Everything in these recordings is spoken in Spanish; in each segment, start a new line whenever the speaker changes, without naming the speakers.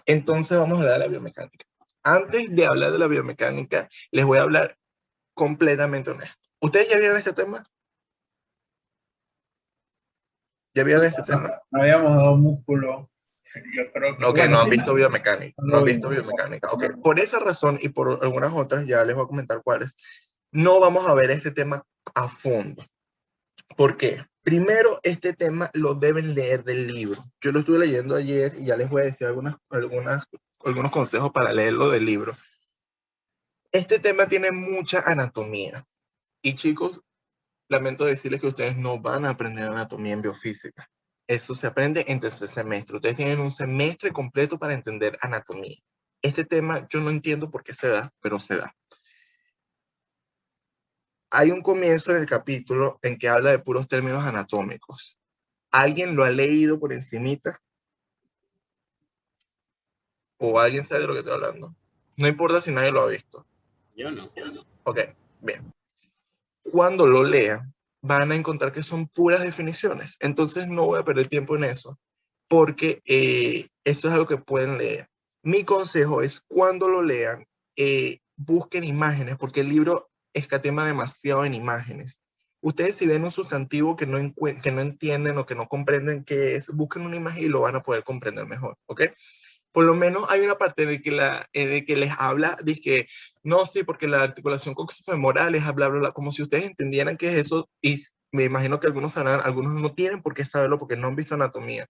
Entonces vamos a hablar de la biomecánica. Antes de hablar de la biomecánica, les voy a hablar completamente honesto. ¿Ustedes ya vieron este tema? ¿Ya vieron este tema?
No habíamos dado músculo. Yo creo que,
Ok,
bueno,
no han
sí,
visto biomecánica.
no
No
lo
han visto
vimos.
biomecánica. Ok, por esa razón y por algunas otras, ya les voy a comentar cuáles, no vamos a ver este tema a fondo. ¿Por qué? Primero, este tema lo deben leer del libro. Yo lo estuve leyendo ayer y ya les voy a decir algunos consejos para leerlo del libro. Este tema tiene mucha anatomía. Y chicos, lamento decirles que ustedes no van a aprender anatomía en biofísica. Eso se aprende en tercer semestre. Ustedes tienen un semestre completo para entender anatomía. Este tema yo no entiendo por qué se da, pero se da. Hay un comienzo en el capítulo en que habla de puros términos anatómicos. ¿Alguien lo ha leído por encimita? ¿O alguien sabe de lo que estoy hablando? No importa si nadie lo ha visto.
Yo no.
Ok, bien. Cuando lo lean, van a encontrar que son puras definiciones. Entonces no voy a perder tiempo en eso, porque eso es algo que pueden leer. Mi consejo es cuando lo lean, busquen imágenes, porque el libro escatima demasiado en imágenes. Ustedes si ven un sustantivo que que no entienden o que no comprenden qué es, busquen una imagen y lo van a poder comprender mejor, ¿ok? Por lo menos hay una parte de que les habla, de que no, sí, porque la articulación coxofemoral es bla, bla, bla, como si ustedes entendieran qué es eso, y me imagino que algunos sabrán, algunos no tienen por qué saberlo porque no han visto anatomía.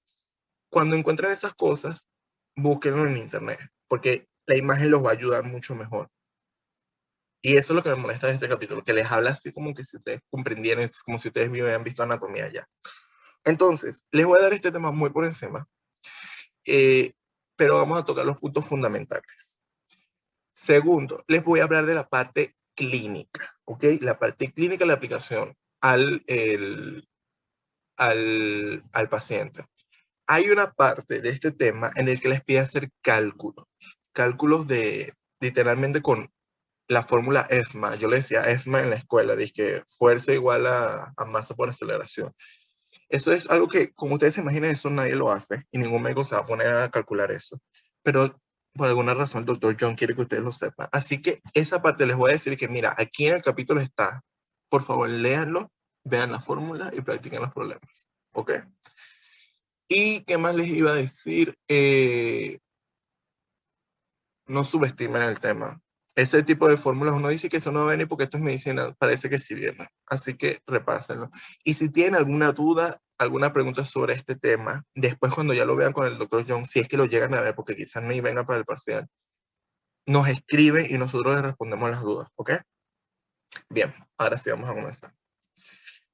Cuando encuentren esas cosas, búsquenlo en internet, porque la imagen los va a ayudar mucho mejor. Y eso es lo que me molesta de este capítulo, que les habla así como que si ustedes comprendieran, como si ustedes hubieran visto anatomía ya. Entonces, les voy a dar este tema muy por encima, eh, pero vamos a tocar los puntos fundamentales. Segundo, les voy a hablar de la parte clínica, ¿ok? La parte clínica de la aplicación al paciente. Hay una parte de este tema en el que les pide hacer cálculos de literalmente con la fórmula ESMA. Yo le decía ESMA en la escuela, que fuerza igual a masa por aceleración. Eso es algo que, como ustedes se imaginan, eso nadie lo hace y ningún médico se va a poner a calcular eso. Pero por alguna razón el doctor John quiere que ustedes lo sepan. Así que esa parte les voy a decir que, mira, aquí en el capítulo está. Por favor, léanlo, vean la fórmula y practiquen los problemas. ¿Ok? ¿Y qué más les iba a decir? No subestimen el tema. Ese tipo de fórmulas uno dice que eso no viene porque esto es medicina, parece que sí viene. Así que repásenlo. Y si tienen alguna duda, alguna pregunta sobre este tema, después cuando ya lo vean con el doctor John, si es que lo llegan a ver, porque quizás no venga para el parcial, nos escribe y nosotros les respondemos las dudas, ¿ok? Bien, ahora sí vamos a comenzar.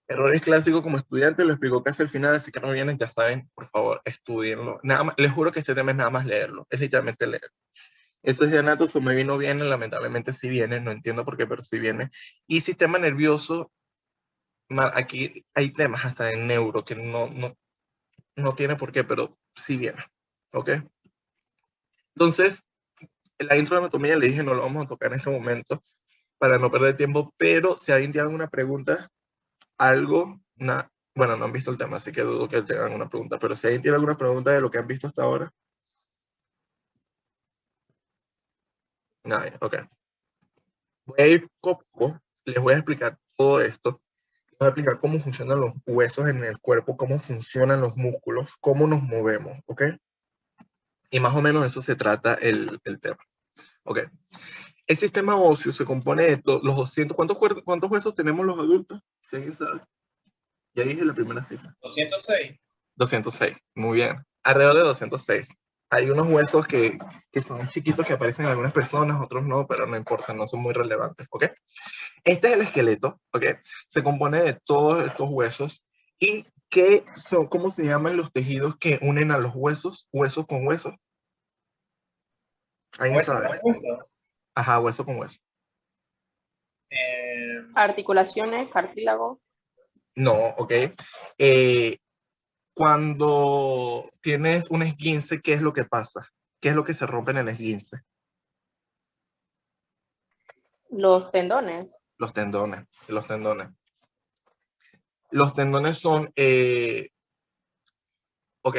Errores clásicos como estudiante, lo explico casi al final, así que no vienen, ya saben, por favor, estudienlo. Nada más, les juro que este tema es nada más leerlo, es literalmente leer. Eso es de anato, me vino bien, lamentablemente sí viene, no entiendo por qué, pero sí viene. Y sistema nervioso, aquí hay temas hasta de neuro que no tiene por qué, pero sí viene, ¿ok? Entonces, la intro de anatomía le dije no lo vamos a tocar en este momento para no perder tiempo, pero si alguien tiene alguna pregunta, bueno, no han visto el tema, así que dudo que tengan alguna pregunta, pero si alguien tiene alguna pregunta de lo que han visto hasta ahora, nadie, ok. Voy a ir poco a poco, les voy a explicar todo esto. Les voy a explicar cómo funcionan los huesos en el cuerpo, cómo funcionan los músculos, cómo nos movemos, ¿ok? Y más o menos eso se trata el tema, ¿ok? El sistema óseo se compone de los 200, ¿cuántos huesos tenemos los adultos? ¿Si alguien sabe? Ya dije la primera cifra.
206.
206, muy bien. Alrededor de 206. Hay unos huesos que son chiquitos que aparecen en algunas personas, otros no, pero no importa, no son muy relevantes, ¿ok? Este es el esqueleto, ¿ok? Se compone de todos estos huesos. ¿Y cómo se llaman los tejidos que unen a los huesos, hueso con hueso? ¿Alguien
Hueso
sabe?
con hueso.
Ajá, hueso con hueso.
Articulaciones, cartílago.
No, ¿ok? Eh, Cuando tienes un esguince, ¿qué es lo que pasa? ¿Qué es lo que se rompe en el esguince?
Los tendones.
Los tendones, los tendones. Los tendones son, ok,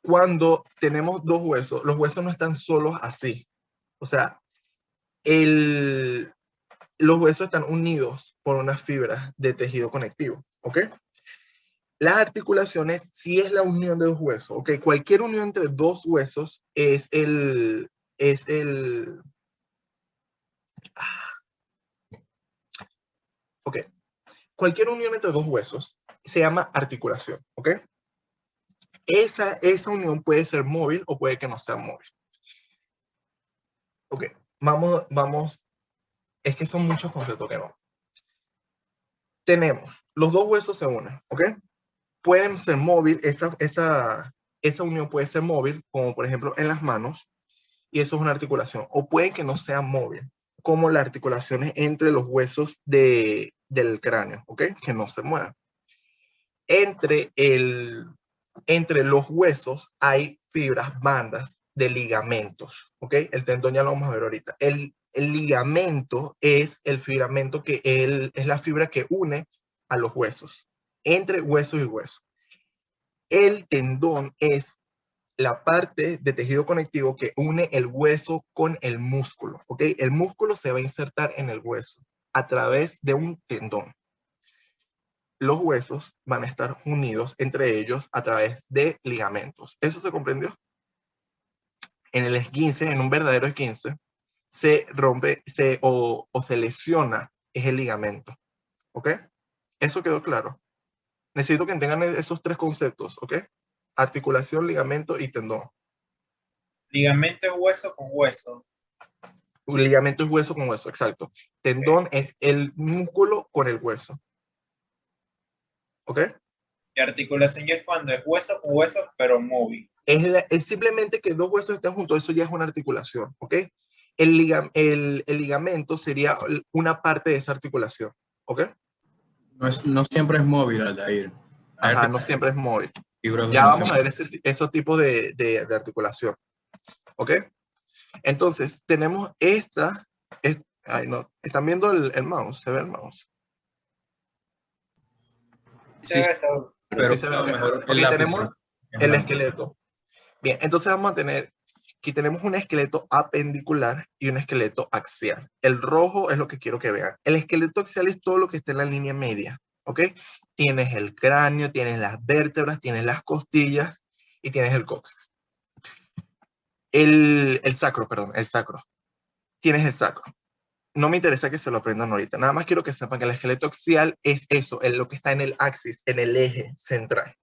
cuando tenemos dos huesos, los huesos no están solos así. O sea, los huesos están unidos por unas fibras de tejido conectivo, ¿ok? Las articulaciones sí es la unión de dos huesos, ¿ok? Cualquier unión entre dos huesos ok, cualquier unión entre dos huesos se llama articulación, ¿ok? Esa unión puede ser móvil o puede que no sea móvil. Ok, vamos, es que son muchos conceptos que vamos. Tenemos, los dos huesos se unen, ¿ok? Pueden ser móvil, esa unión puede ser móvil, como por ejemplo en las manos, y eso es una articulación, o puede que no sea móvil, como las articulaciones entre los huesos del cráneo, ¿ok? Que no se muevan. Entre los huesos hay fibras, bandas de ligamentos, ¿ok? El tendón ya lo vamos a ver ahorita. El ligamento es el filamento es la fibra que une a los huesos, entre huesos y huesos. El tendón es la parte de tejido conectivo que une el hueso con el músculo, ¿ok? El músculo se va a insertar en el hueso a través de un tendón. Los huesos van a estar unidos entre ellos a través de ligamentos. ¿Eso se comprendió? En el esguince, en un verdadero esguince, se rompe o se lesiona es el ligamento. ¿Ok? Eso quedó claro. Necesito que tengan esos tres conceptos. ¿Ok? Articulación, ligamento y tendón.
Ligamento es hueso con hueso.
Un ligamento es hueso con hueso, exacto. Tendón es el músculo con el hueso. ¿Ok?
Y articulación ya es cuando es hueso con hueso, pero móvil.
Es simplemente que dos huesos estén juntos, eso ya es una articulación, ¿ok? El ligamento sería una parte de esa articulación, ¿ok?
No siempre es móvil, Aldair.
Ajá, no siempre es móvil.
Fibrosos
Ya
no
vamos a
siempre.
ver esos tipos de articulación, ¿ok? Entonces, tenemos esta, ay no, ¿están viendo el mouse? ¿Se ve el mouse?
Se
Sí,
ve eso.
pero
Sí se ve,
a lo
ok.
mejor
Ok,
el lápiz
tenemos
es
el
blanco.
esqueleto. Bien, entonces vamos a tener, aquí tenemos un esqueleto apendicular y un esqueleto axial. El rojo es lo que quiero que vean. El esqueleto axial es todo lo que está en la línea media, ¿ok? Tienes el cráneo, tienes las vértebras, tienes las costillas y tienes el coxis. El sacro, perdón, el sacro. Tienes el sacro. No me interesa que se lo aprendan ahorita. Nada más quiero que sepan que el esqueleto axial es eso, es lo que está en el axis, en el eje central.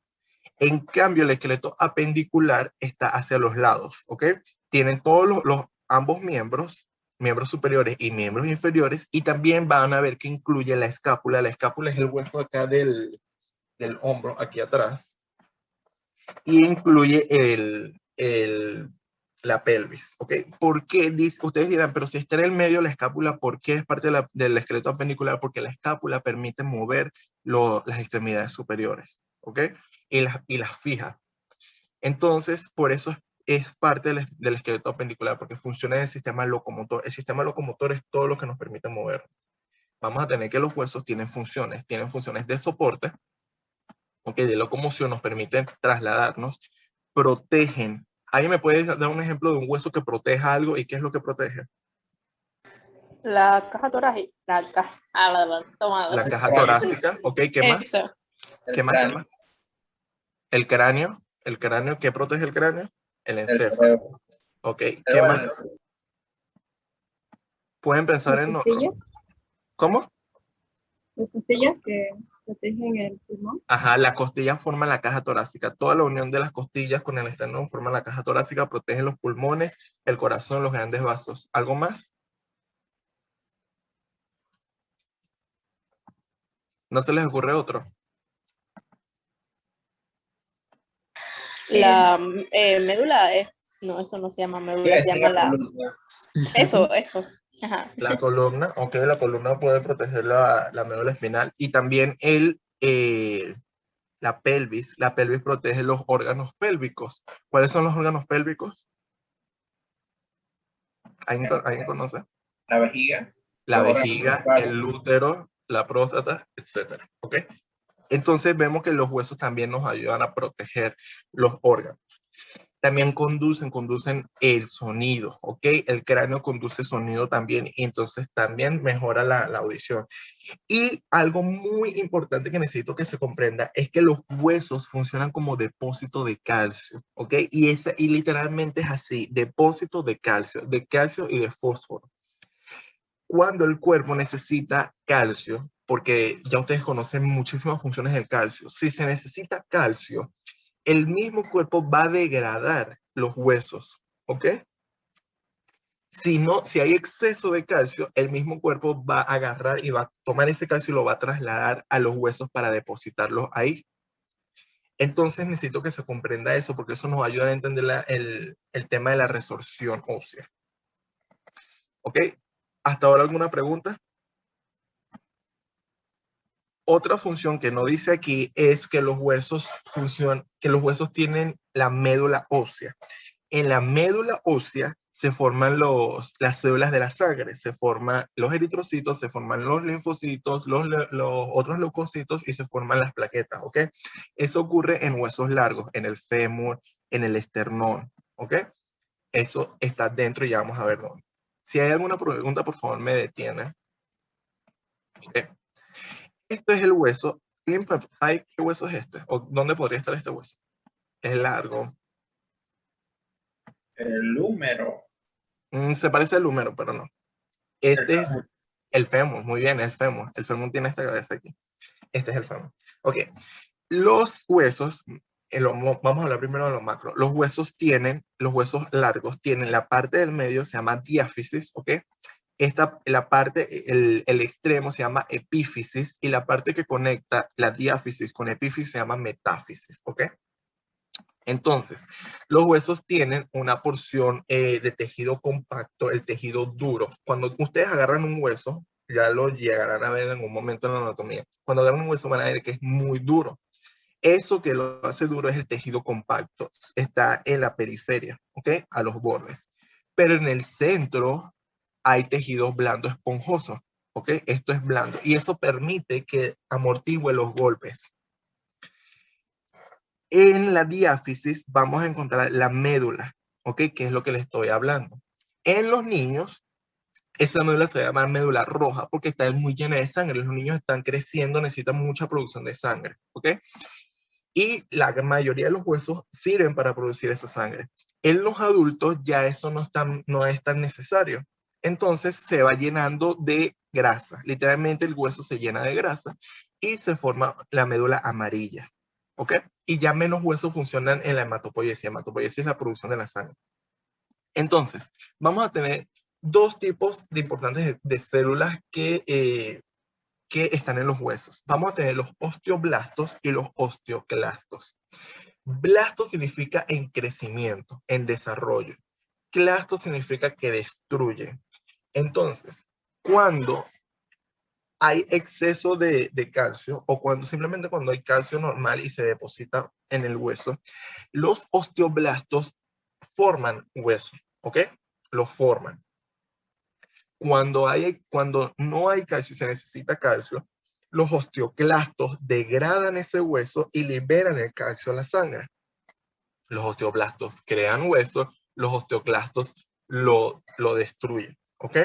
En cambio, el esqueleto apendicular está hacia los lados, ¿ok? Tienen todos ambos miembros superiores y miembros inferiores, y también van a ver que incluye la escápula. La escápula es el hueso acá del hombro, aquí atrás, y incluye la pelvis, ¿ok? ¿Por qué? Ustedes dirán, pero si está en el medio la escápula, ¿por qué es parte del esqueleto apendicular? Porque la escápula permite mover las extremidades superiores, ¿ok? Y las fija. Entonces, por eso es parte del esqueleto apendicular, porque funciona en el sistema locomotor. El sistema locomotor es todo lo que nos permite mover. Vamos a tener que los huesos tienen funciones de soporte, okay, de locomoción, nos permiten trasladarnos, protegen. ¿Ahí me puedes dar un ejemplo de un hueso que proteja algo y qué es lo que protege?
La caja torácica.
La caja torácica, ok, ¿qué más?
Eso.
¿Qué más? ¿Qué más? El cráneo, ¿qué protege el cráneo? El
El
encéfalo.
cerebro.
Ok, ¿qué más? Pueden pensar
Las
en...
costillas,
¿Cómo?
las costillas que protegen el pulmón.
Ajá, las costillas forman la caja torácica. Toda la unión de las costillas con el esternón forma la caja torácica, protege los pulmones, el corazón, los grandes vasos. ¿Algo más? ¿No se les ocurre otro?
La médula es. No, eso no se llama médula, se
Esa es
llama
la
la.
columna.
Eso. Ajá.
La columna, ok, la columna puede proteger la médula espinal y también la pelvis. La pelvis protege los órganos pélvicos. ¿Cuáles son los órganos pélvicos? ¿Alguien conoce?
La vejiga.
La
Los órganos
vejiga,
sexuales.
el útero, la próstata, etc. ¿Ok? Entonces vemos que los huesos también nos ayudan a proteger los órganos. También conducen el sonido, ¿ok? El cráneo conduce sonido también y entonces también mejora la audición. Y algo muy importante que necesito que se comprenda es que los huesos funcionan como depósito de calcio, ¿ok? Y literalmente es así, depósito de calcio y de fósforo. Cuando el cuerpo necesita calcio, porque ya ustedes conocen muchísimas funciones del calcio, si se necesita calcio, el mismo cuerpo va a degradar los huesos, ¿ok? Si hay exceso de calcio, el mismo cuerpo va a agarrar y va a tomar ese calcio y lo va a trasladar a los huesos para depositarlos ahí. Entonces necesito que se comprenda eso porque eso nos ayuda a entender el tema de la resorción ósea. ¿Ok? ¿Hasta ahora alguna pregunta? Otra función que no dice aquí es que los huesos tienen la médula ósea. En la médula ósea se forman las células de la sangre, se forman los eritrocitos, se forman los linfocitos, los otros leucocitos y se forman las plaquetas, ¿ok? Eso ocurre en huesos largos, en el fémur, en el esternón, ¿ok? Eso está dentro y ya vamos a ver dónde. Si hay alguna pregunta, por favor, me detiene. ¿Ok? Esto es el hueso. ¿Qué hueso es este? ¿O dónde podría estar este hueso? Es largo.
El húmero.
Se parece al húmero, pero no. Este es el fémur, muy bien, el fémur. El fémur tiene esta cabeza aquí. Este es el fémur. Ok. Los huesos, vamos a hablar primero de los macro. Los huesos largos tienen la parte del medio, se llama diáfisis, ¿ok? La parte, el extremo se llama epífisis y la parte que conecta la diáfisis con epífisis se llama metáfisis, ¿ok? Entonces, los huesos tienen una porción de tejido compacto, el tejido duro. Cuando ustedes agarran un hueso, ya lo llegarán a ver en un momento en la anatomía. Cuando agarran un hueso van a ver que es muy duro. Eso que lo hace duro es el tejido compacto. Está en la periferia, ¿ok? A los bordes. Pero en el centro hay tejidos blandos esponjosos, ¿ok? Esto es blando y eso permite que amortigüe los golpes. En la diáfisis vamos a encontrar la médula, ¿ok? Que es lo que les estoy hablando. En los niños, esa médula se llama médula roja porque está muy llena de sangre. Los niños están creciendo, necesitan mucha producción de sangre, ¿ok? Y la mayoría de los huesos sirven para producir esa sangre. En los adultos ya eso no es tan necesario. Entonces se va llenando de grasa. Literalmente el hueso se llena de grasa y se forma la médula amarilla. ¿Ok? Y ya menos huesos funcionan en la hematopoiesis. Hematopoiesis es la producción de la sangre. Entonces, vamos a tener dos tipos de importantes de células que están en los huesos. Vamos a tener los osteoblastos y los osteoclastos. Blasto significa en crecimiento, en desarrollo. Clasto significa que destruye. Entonces, cuando hay exceso de calcio o simplemente cuando hay calcio normal y se deposita en el hueso, los osteoblastos forman hueso, ¿ok? Los forman. Cuando no hay calcio y se necesita calcio, los osteoclastos degradan ese hueso y liberan el calcio a la sangre. Los osteoblastos crean hueso, los osteoclastos lo destruyen, ¿ok?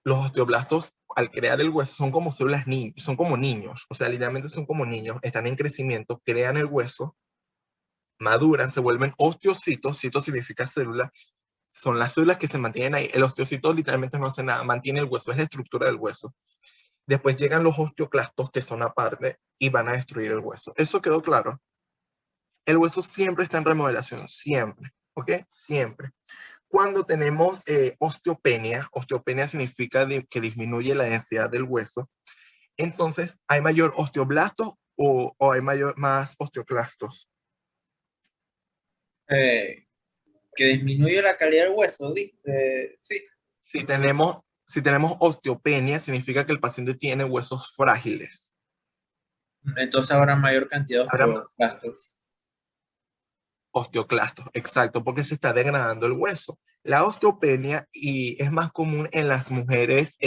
Los osteoblastos, al crear el hueso, son como células son como niños, o sea, literalmente son como niños, están en crecimiento, crean el hueso, maduran, se vuelven osteocitos, cito significa célula, son las células que se mantienen ahí. El osteocito literalmente no hace nada, mantiene el hueso, es la estructura del hueso. Después llegan los osteoclastos, que son aparte, y van a destruir el hueso. ¿Eso quedó claro? El hueso siempre está en remodelación, siempre, ¿ok? Siempre. Cuando tenemos osteopenia significa que disminuye la densidad del hueso, entonces hay mayor osteoblastos o hay más osteoclastos.
Que disminuye la calidad del hueso, sí.
Si tenemos osteopenia, significa que el paciente tiene huesos frágiles.
Entonces habrá mayor cantidad de osteoclastos.
Osteoclastos, exacto, porque se está degradando el hueso. La osteopenia es más común en las mujeres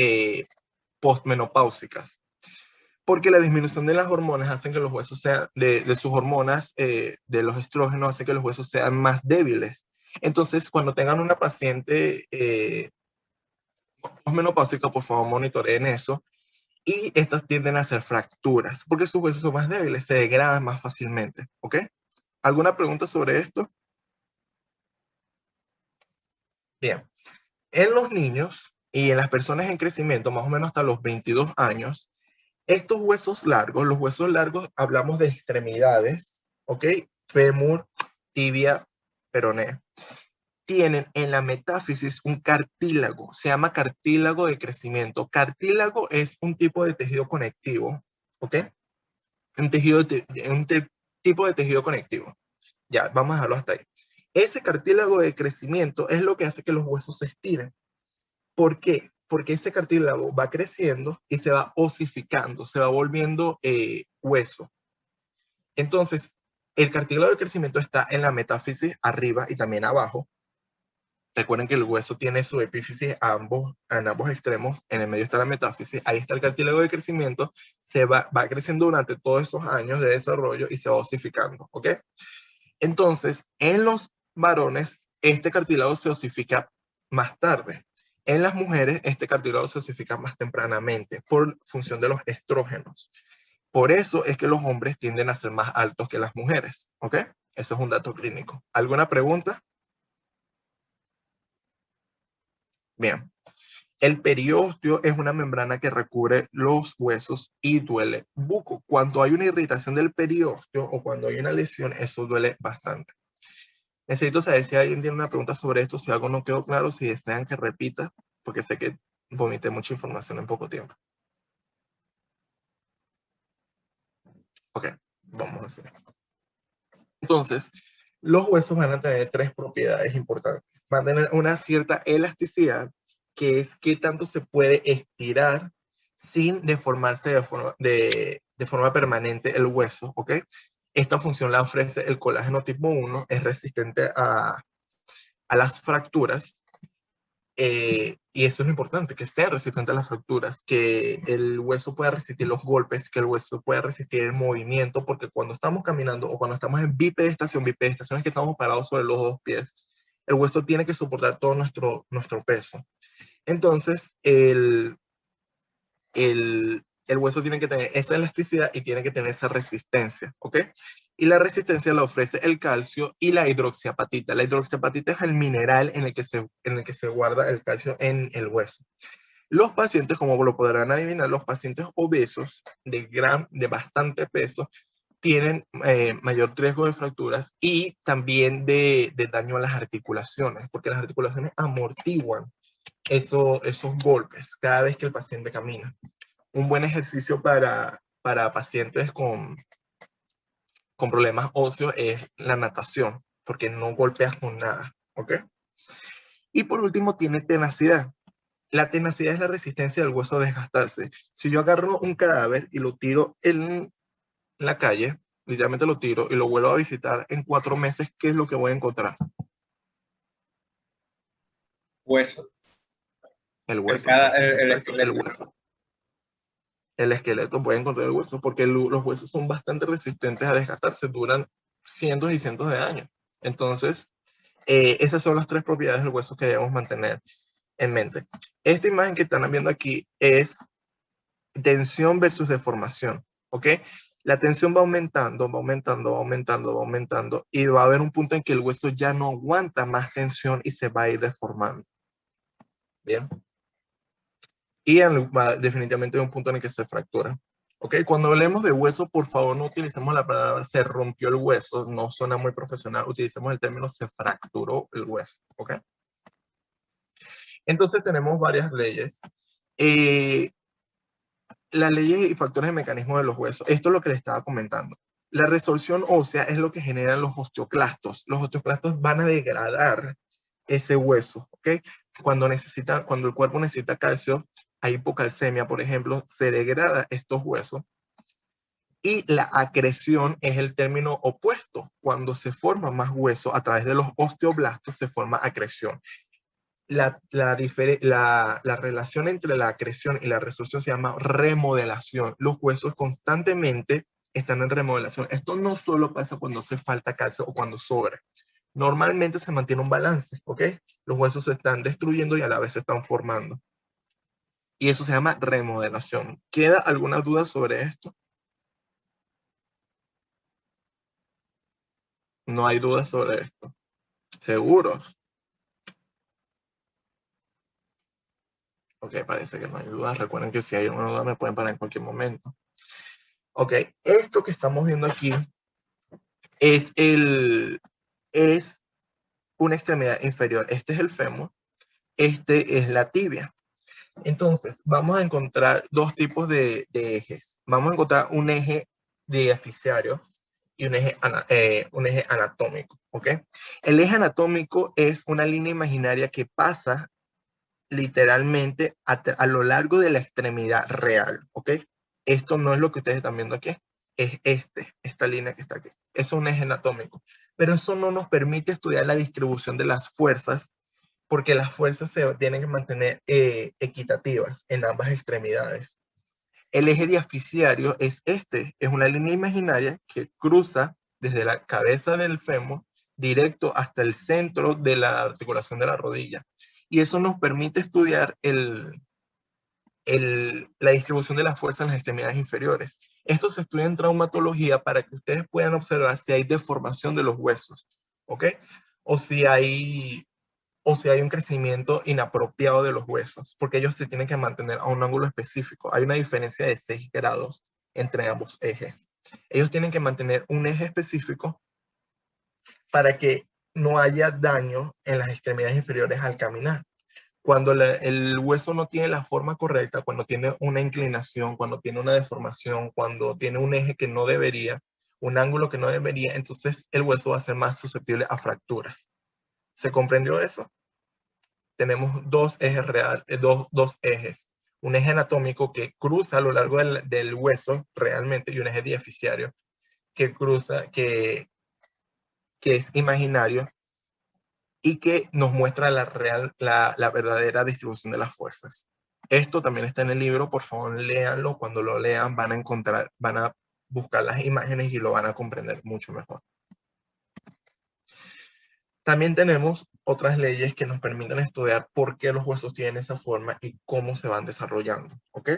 postmenopáusicas. porque la disminución de las hormonas hace que los huesos sean, de sus hormonas, de los estrógenos, hace que los huesos sean más débiles. Entonces, cuando tengan una paciente menopáusica, por favor, monitoreen eso. Y estas tienden a ser fracturas, porque sus huesos son más débiles, se degradan más fácilmente, ¿ok? ¿Alguna pregunta sobre esto? Bien. En los niños y en las personas en crecimiento, más o menos hasta los 22 años, estos huesos largos, los huesos largos, hablamos de extremidades, ¿ok? Fémur, tibia, peroné. Tienen en la metáfisis un cartílago, se llama cartílago de crecimiento. Cartílago es un tipo de tejido conectivo, ¿ok? Un tipo de tejido conectivo. Ya, vamos a dejarlo hasta ahí. Ese cartílago de crecimiento es lo que hace que los huesos se estiren. ¿Por qué? Porque ese cartílago va creciendo y se va osificando, se va volviendo hueso. Entonces, el cartílago de crecimiento está en la metáfisis arriba y también abajo. Recuerden que el hueso tiene su epífisis en ambos extremos, en el medio está la metáfisis, ahí está el cartílago de crecimiento, va creciendo durante todos esos años de desarrollo y se va osificando, ¿ok? Entonces, en los varones, este cartílago se osifica más tarde. En las mujeres, este cartílago se osifica más tempranamente por función de los estrógenos. Por eso es que los hombres tienden a ser más altos que las mujeres, ¿ok? Eso es un dato clínico. ¿Alguna pregunta? Bien. El periósteo es una membrana que recubre los huesos y duele buco. Cuando hay una irritación del periósteo o cuando hay una lesión, eso duele bastante. Necesito saber si alguien tiene una pregunta sobre esto, si algo no quedó claro, si desean que repita, porque sé que vomité mucha información en poco tiempo. Ok, vamos a hacer. Entonces, los huesos van a tener tres propiedades importantes. Van a tener una cierta elasticidad, que es qué tanto se puede estirar sin deformarse de forma permanente el hueso, ¿ok? Esta función la ofrece el colágeno tipo 1, es resistente a las fracturas, y eso es lo importante, que sea resistente a las fracturas, que el hueso pueda resistir los golpes, que el hueso pueda resistir el movimiento, porque cuando estamos caminando o cuando estamos en bipedestación es que estamos parados sobre los dos pies, el hueso tiene que soportar todo nuestro peso. Entonces, el hueso tiene que tener esa elasticidad y tiene que tener esa resistencia, ¿ok? Y la resistencia la ofrece el calcio y la hidroxiapatita. La hidroxiapatita es el mineral en el que se guarda el calcio en el hueso. Los pacientes, como lo podrán adivinar, los pacientes obesos de bastante peso tienen mayor riesgo de fracturas y también de daño a las articulaciones, porque las articulaciones amortiguan esos golpes cada vez que el paciente camina. Un buen ejercicio para pacientes con problemas óseos es la natación, porque no golpeas con nada, ¿ok? Y por último, tiene tenacidad. La tenacidad es la resistencia del hueso a desgastarse. Si yo agarro un cadáver y lo tiro en la calle, literalmente lo tiro y lo vuelvo a visitar en 4 meses, ¿qué es lo que voy a encontrar?
Hueso.
El hueso.
El
Exacto, el
esqueleto.
hueso. El esqueleto puede encontrar el hueso, porque los huesos son bastante resistentes a desgastarse, duran cientos y cientos de años. Entonces, esas son las tres propiedades del hueso que debemos mantener en mente. Esta imagen que están viendo aquí es tensión versus deformación, ¿ok? La tensión va aumentando, va aumentando, va aumentando, va aumentando, y va a haber un punto en que el hueso ya no aguanta más tensión y se va a ir deformando. Bien. Y definitivamente hay un punto en el que se fractura. ¿Ok? Cuando hablemos de hueso, por favor no utilicemos la palabra se rompió el hueso, no suena muy profesional, utilicemos el término se fracturó el hueso. ¿Ok? Entonces tenemos varias leyes. Las leyes y factores de mecanismo de los huesos. Esto es lo que les estaba comentando. La resorción ósea es lo que generan los osteoclastos. Los osteoclastos van a degradar ese hueso, ¿ok? Cuando el cuerpo necesita calcio, hay hipocalcemia, por ejemplo, se degrada estos huesos. Y la acreción es el término opuesto. Cuando se forma más hueso a través de los osteoblastos, se forma acreción. la relación entre la acreción y la resorción se llama remodelación. Los huesos constantemente están en remodelación. Esto no solo pasa cuando hace falta calcio o cuando sobra. Normalmente se mantiene un balance, ¿ok? Los huesos se están destruyendo y a la vez se están formando. Y eso se llama remodelación. ¿Queda alguna duda sobre esto? No hay duda sobre esto. ¿Seguros? Ok, parece que no hay dudas. Recuerden que si hay una duda me pueden parar en cualquier momento. Ok, esto que estamos viendo aquí es una extremidad inferior. Este es el fémur, este es la tibia. Entonces, vamos a encontrar dos tipos de ejes. Vamos a encontrar un eje diaficiario y un eje anatómico, ¿ok? El eje anatómico es una línea imaginaria que pasa literalmente a lo largo de la extremidad real, ¿ok? Esto no es lo que ustedes están viendo aquí, es esta línea que está aquí. Es un eje anatómico, pero eso no nos permite estudiar la distribución de las fuerzas, porque las fuerzas se tienen que mantener equitativas en ambas extremidades. El eje diaficiario es es una línea imaginaria que cruza desde la cabeza del fémur directo hasta el centro de la articulación de la rodilla. Y eso nos permite estudiar la distribución de la fuerza en las extremidades inferiores. Esto se estudia en traumatología para que ustedes puedan observar si hay deformación de los huesos, ¿ok? O si hay un crecimiento inapropiado de los huesos, porque ellos se tienen que mantener a un ángulo específico. Hay una diferencia de 6 grados entre ambos ejes. Ellos tienen que mantener un eje específico para que no haya daño en las extremidades inferiores al caminar. Cuando el hueso no tiene la forma correcta, cuando tiene una inclinación, cuando tiene una deformación, cuando tiene un eje que no debería, un ángulo que no debería, entonces el hueso va a ser más susceptible a fracturas. ¿Se comprendió eso? Tenemos dos ejes dos ejes. Un eje anatómico que cruza a lo largo del hueso realmente y un eje diaficiario que cruza, que es imaginario y que nos muestra la verdadera distribución de las fuerzas. Esto también está en el libro, por favor léanlo. Cuando lo lean van a buscar las imágenes y lo van a comprender mucho mejor. También tenemos otras leyes que nos permiten estudiar por qué los huesos tienen esa forma y cómo se van desarrollando, ¿ok?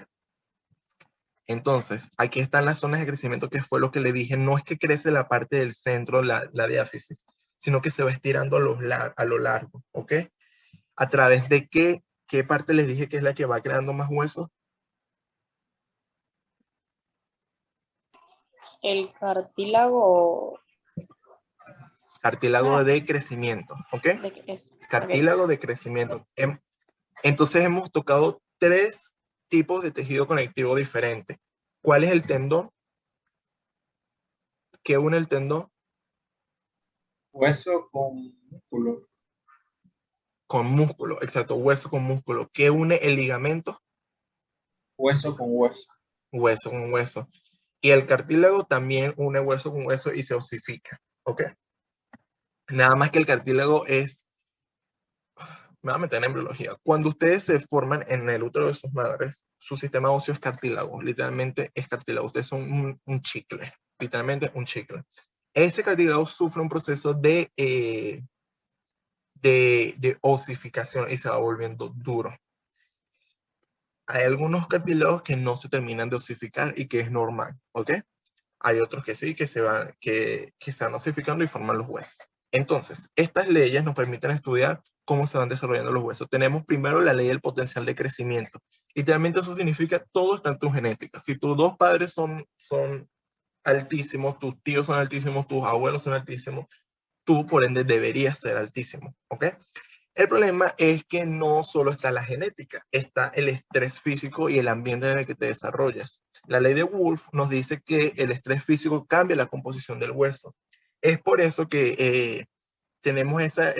Entonces, aquí están las zonas de crecimiento, que fue lo que le dije. No es que crece la parte del centro, la diáfisis, sino que se va estirando a lo largo, ¿ok? ¿A través de qué parte les dije que es la que va creando más huesos?
El cartílago.
Cartílago de crecimiento, ¿ok? Cartílago de crecimiento. Entonces hemos tocado 3 tipos de tejido conectivo diferentes. ¿Cuál es el tendón? ¿Qué une el tendón?
Hueso con músculo.
Con músculo, exacto, hueso con músculo. ¿Qué une el ligamento?
Hueso con hueso.
Hueso con hueso. Y el cartílago también une hueso con hueso y se osifica, ¿ok? Nada más que el cartílago me voy a meter en embriología. Cuando ustedes se forman en el útero de sus madres, su sistema óseo es cartílago, literalmente es cartílago. Ustedes son un chicle, literalmente un chicle. Ese cartílago sufre un proceso de osificación y se va volviendo duro. Hay algunos cartílagos que no se terminan de osificar y que es normal, ¿ok? Hay otros que sí, que se van osificando y forman los huesos. Entonces, estas leyes nos permiten estudiar cómo se van desarrollando los huesos. Tenemos primero la ley del potencial de crecimiento. Literalmente eso significa todo está en tu genética. Si tus 2 padres son altísimos, tus tíos son altísimos, tus abuelos son altísimos, tú por ende deberías ser altísimo, ¿ok? El problema es que no solo está la genética, está el estrés físico y el ambiente en el que te desarrollas. La ley de Wolff nos dice que el estrés físico cambia la composición del hueso. Es por eso que tenemos ese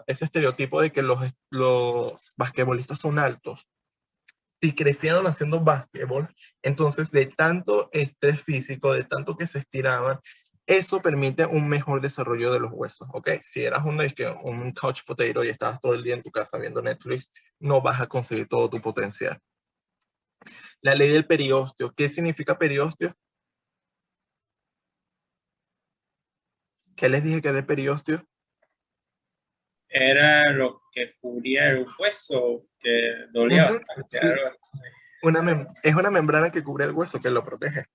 estereotipo de que los basquetbolistas son altos. Si crecieron haciendo básquetbol, entonces de tanto estrés físico, de tanto que se estiraban, Eso permite un mejor desarrollo de los huesos, ¿ok? Si eras un couch potato y estabas todo el día en tu casa viendo Netflix, no vas a conseguir todo tu potencial. La ley del periósteo. ¿Qué significa periósteo? ¿Qué les dije que era el periósteo?
Era lo que cubría el hueso, que dolía
Ujú,
bastante.
sí, es una membrana que cubre el hueso, que lo protege.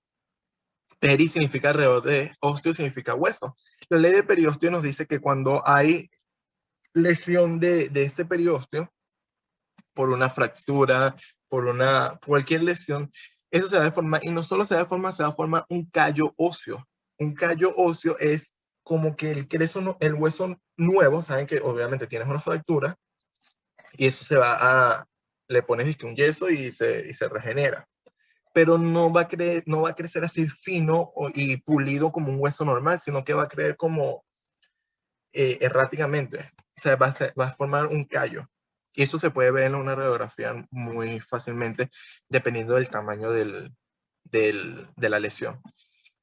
Peri significa alrededor de, osteo significa hueso. La ley del periósteo nos dice que cuando hay lesión de este periósteo, por una fractura, cualquier lesión, eso se va a deformar, y no solo se va a deformar, se va a formar un callo óseo. Un callo óseo es como que el hueso nuevo, saben que obviamente tienes una fractura, y eso le pones un yeso y se regenera. Pero no va a crecer así fino y pulido como un hueso normal, sino que va a crecer como erráticamente. O sea, va a formar un callo. Y eso se puede ver en una radiografía muy fácilmente, dependiendo del tamaño de la lesión.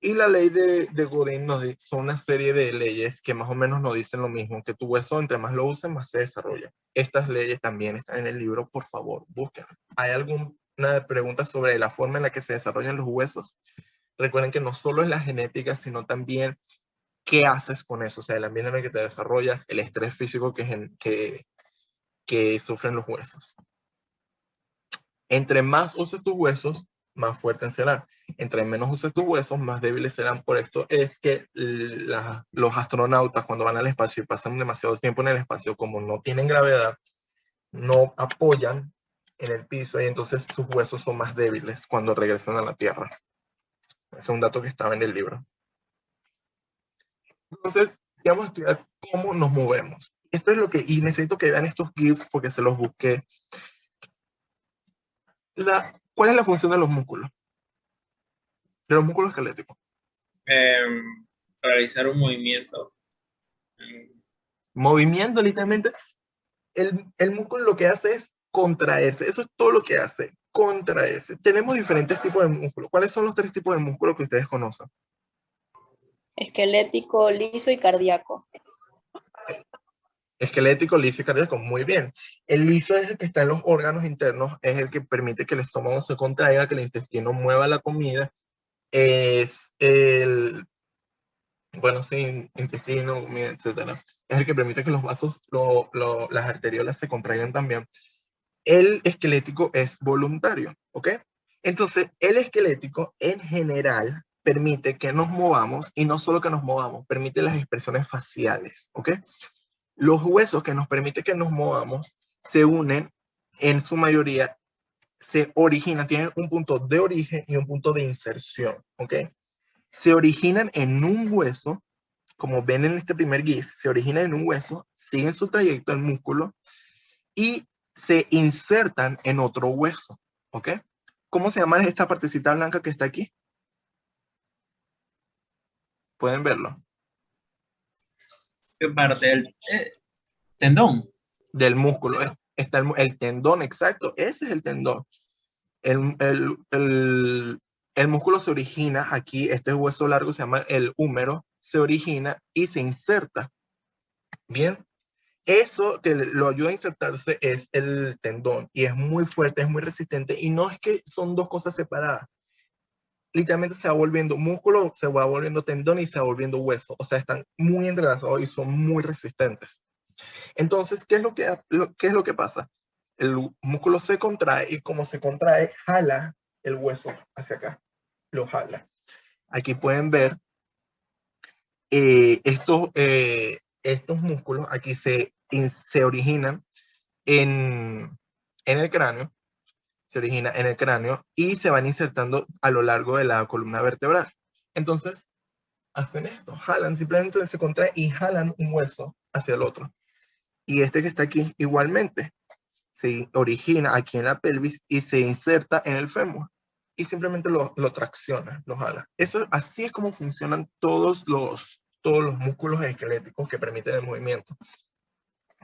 Y la ley de Godin son una serie de leyes que más o menos nos dicen lo mismo, que tu hueso, entre más lo uses, más se desarrolla. Estas leyes también están en el libro, por favor, búsquenlas. ¿Hay alguna pregunta sobre la forma en la que se desarrollan los huesos? Recuerden que no solo es la genética, sino también qué haces con eso, o sea, el ambiente en el que te desarrollas, el estrés físico que sufren los huesos. Entre más uses tus huesos, más fuertes serán. Entre menos uses tus huesos, más débiles serán. Por esto es que los astronautas, cuando van al espacio y pasan demasiado tiempo en el espacio, como no tienen gravedad, no apoyan en el piso y entonces sus huesos son más débiles cuando regresan a la Tierra. Ese es un dato que estaba en el libro. Entonces, vamos a estudiar cómo nos movemos. Esto es lo que, y necesito que vean estos GIFs porque se los busqué. ¿Cuál es la función de los músculos? De los músculos esqueléticos.
Realizar un movimiento.
Movimiento, literalmente. El músculo lo que hace es contraerse. Eso es todo lo que hace, contraerse. Tenemos diferentes tipos de músculos. ¿Cuáles son los 3 tipos de músculos que ustedes conocen?
Esquelético, liso y cardíaco.
Esquelético, liso y cardíaco, muy bien. El liso es el que está en los órganos internos, es el que permite que el estómago se contraiga, que el intestino mueva la comida. Es el, bueno, sí, intestino, comida, etcétera. Es el que permite que los vasos, las arteriolas se contraigan también. El esquelético es voluntario, ¿ok? Entonces, el esquelético en general permite que nos movamos, y no solo que nos movamos, permite las expresiones faciales, ¿ok? Los huesos que nos permiten que nos movamos se unen, en su mayoría se originan, tienen un punto de origen y un punto de inserción, ¿ok? Se originan en un hueso, como ven en este primer GIF, se originan en un hueso, siguen su trayecto el músculo y se insertan en otro hueso, ¿ok? ¿Cómo se llama esta partecita blanca que está aquí? ¿Pueden verlo?
¿Qué parte del tendón?
Del músculo. Está el tendón, exacto. Ese es el tendón. El músculo se origina aquí, este hueso largo se llama el húmero, se origina y se inserta. Bien, eso que lo ayuda a insertarse es el tendón y es muy fuerte, es muy resistente y no es que son dos cosas separadas. Literalmente se va volviendo músculo, se va volviendo tendón y se va volviendo hueso. O sea, están muy entrelazados y son muy resistentes. Entonces, ¿qué es lo que pasa? El músculo se contrae y como se contrae, jala el hueso hacia acá. Lo jala. Aquí pueden ver estos músculos, aquí se originan en el cráneo, se origina en el cráneo y se van insertando a lo largo de la columna vertebral. Entonces, hacen esto, jalan, simplemente se contrae y jalan un hueso hacia el otro. Y este que está aquí, igualmente, se origina aquí en la pelvis y se inserta en el fémur. Y simplemente lo tracciona, lo jala. Así es como funcionan todos los músculos esqueléticos que permiten el movimiento.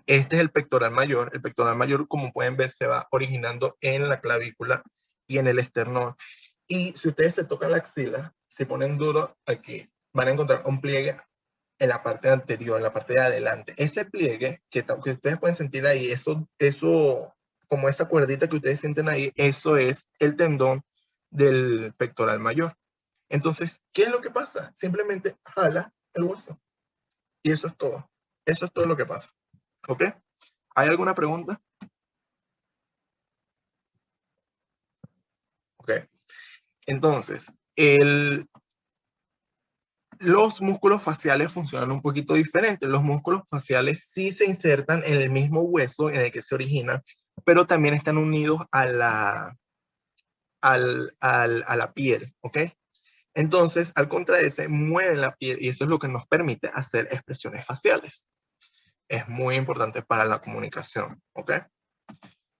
Este es el pectoral mayor. El pectoral mayor, como pueden ver, se va originando en la clavícula y en el esternón. Y si ustedes se tocan la axila, se ponen duro aquí van a encontrar un pliegue en la parte anterior, en la parte de adelante. Ese pliegue que ustedes pueden sentir ahí, eso, como esa cuerdita que ustedes sienten ahí, eso es el tendón del pectoral mayor. Entonces, ¿qué es lo que pasa? Simplemente jala el hueso. Y eso es todo. Eso es todo lo que pasa. ¿Ok? ¿Hay alguna pregunta? Ok. Entonces, los músculos faciales funcionan un poquito diferente. Los músculos faciales sí se insertan en el mismo hueso en el que se originan, pero también están unidos a la piel, ¿ok? Entonces, al contraerse, mueven la piel y eso es lo que nos permite hacer expresiones faciales. Es muy importante para la comunicación, ¿ok?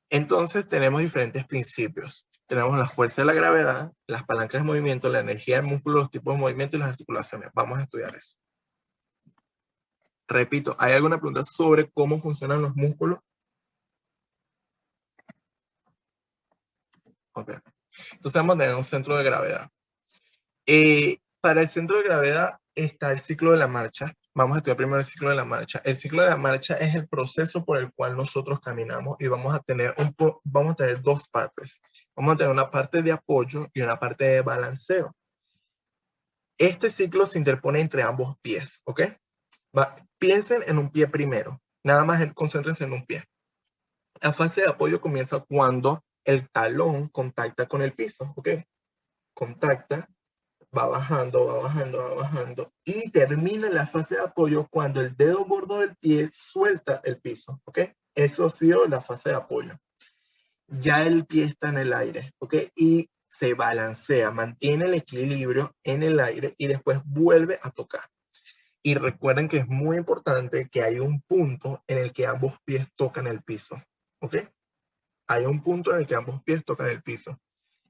Entonces, tenemos diferentes principios. Tenemos la fuerza de la gravedad, las palancas de movimiento, la energía del músculo, los tipos de movimiento y las articulaciones. Vamos a estudiar eso. Repito, ¿hay alguna pregunta sobre cómo funcionan los músculos? Ok. Entonces vamos a tener un centro de gravedad. Para el centro de gravedad está el ciclo de la marcha. Vamos a estudiar primero el ciclo de la marcha. El ciclo de la marcha es el proceso por el cual nosotros caminamos y vamos a tener dos partes. Vamos a tener una parte de apoyo y una parte de balanceo. Este ciclo se interpone entre ambos pies, ¿ok? Piensen en un pie primero. Nada más concéntrense en un pie. La fase de apoyo comienza cuando el talón contacta con el piso, ¿ok? Contacta, va bajando, va bajando, va bajando. Y termina la fase de apoyo cuando el dedo gordo del pie suelta el piso, ¿ok? Eso ha sido la fase de apoyo. Ya el pie está en el aire, ¿ok? Y se balancea, mantiene el equilibrio en el aire y después vuelve a tocar. Y recuerden que es muy importante que hay un punto en el que ambos pies tocan el piso, ¿ok? Hay un punto en el que ambos pies tocan el piso.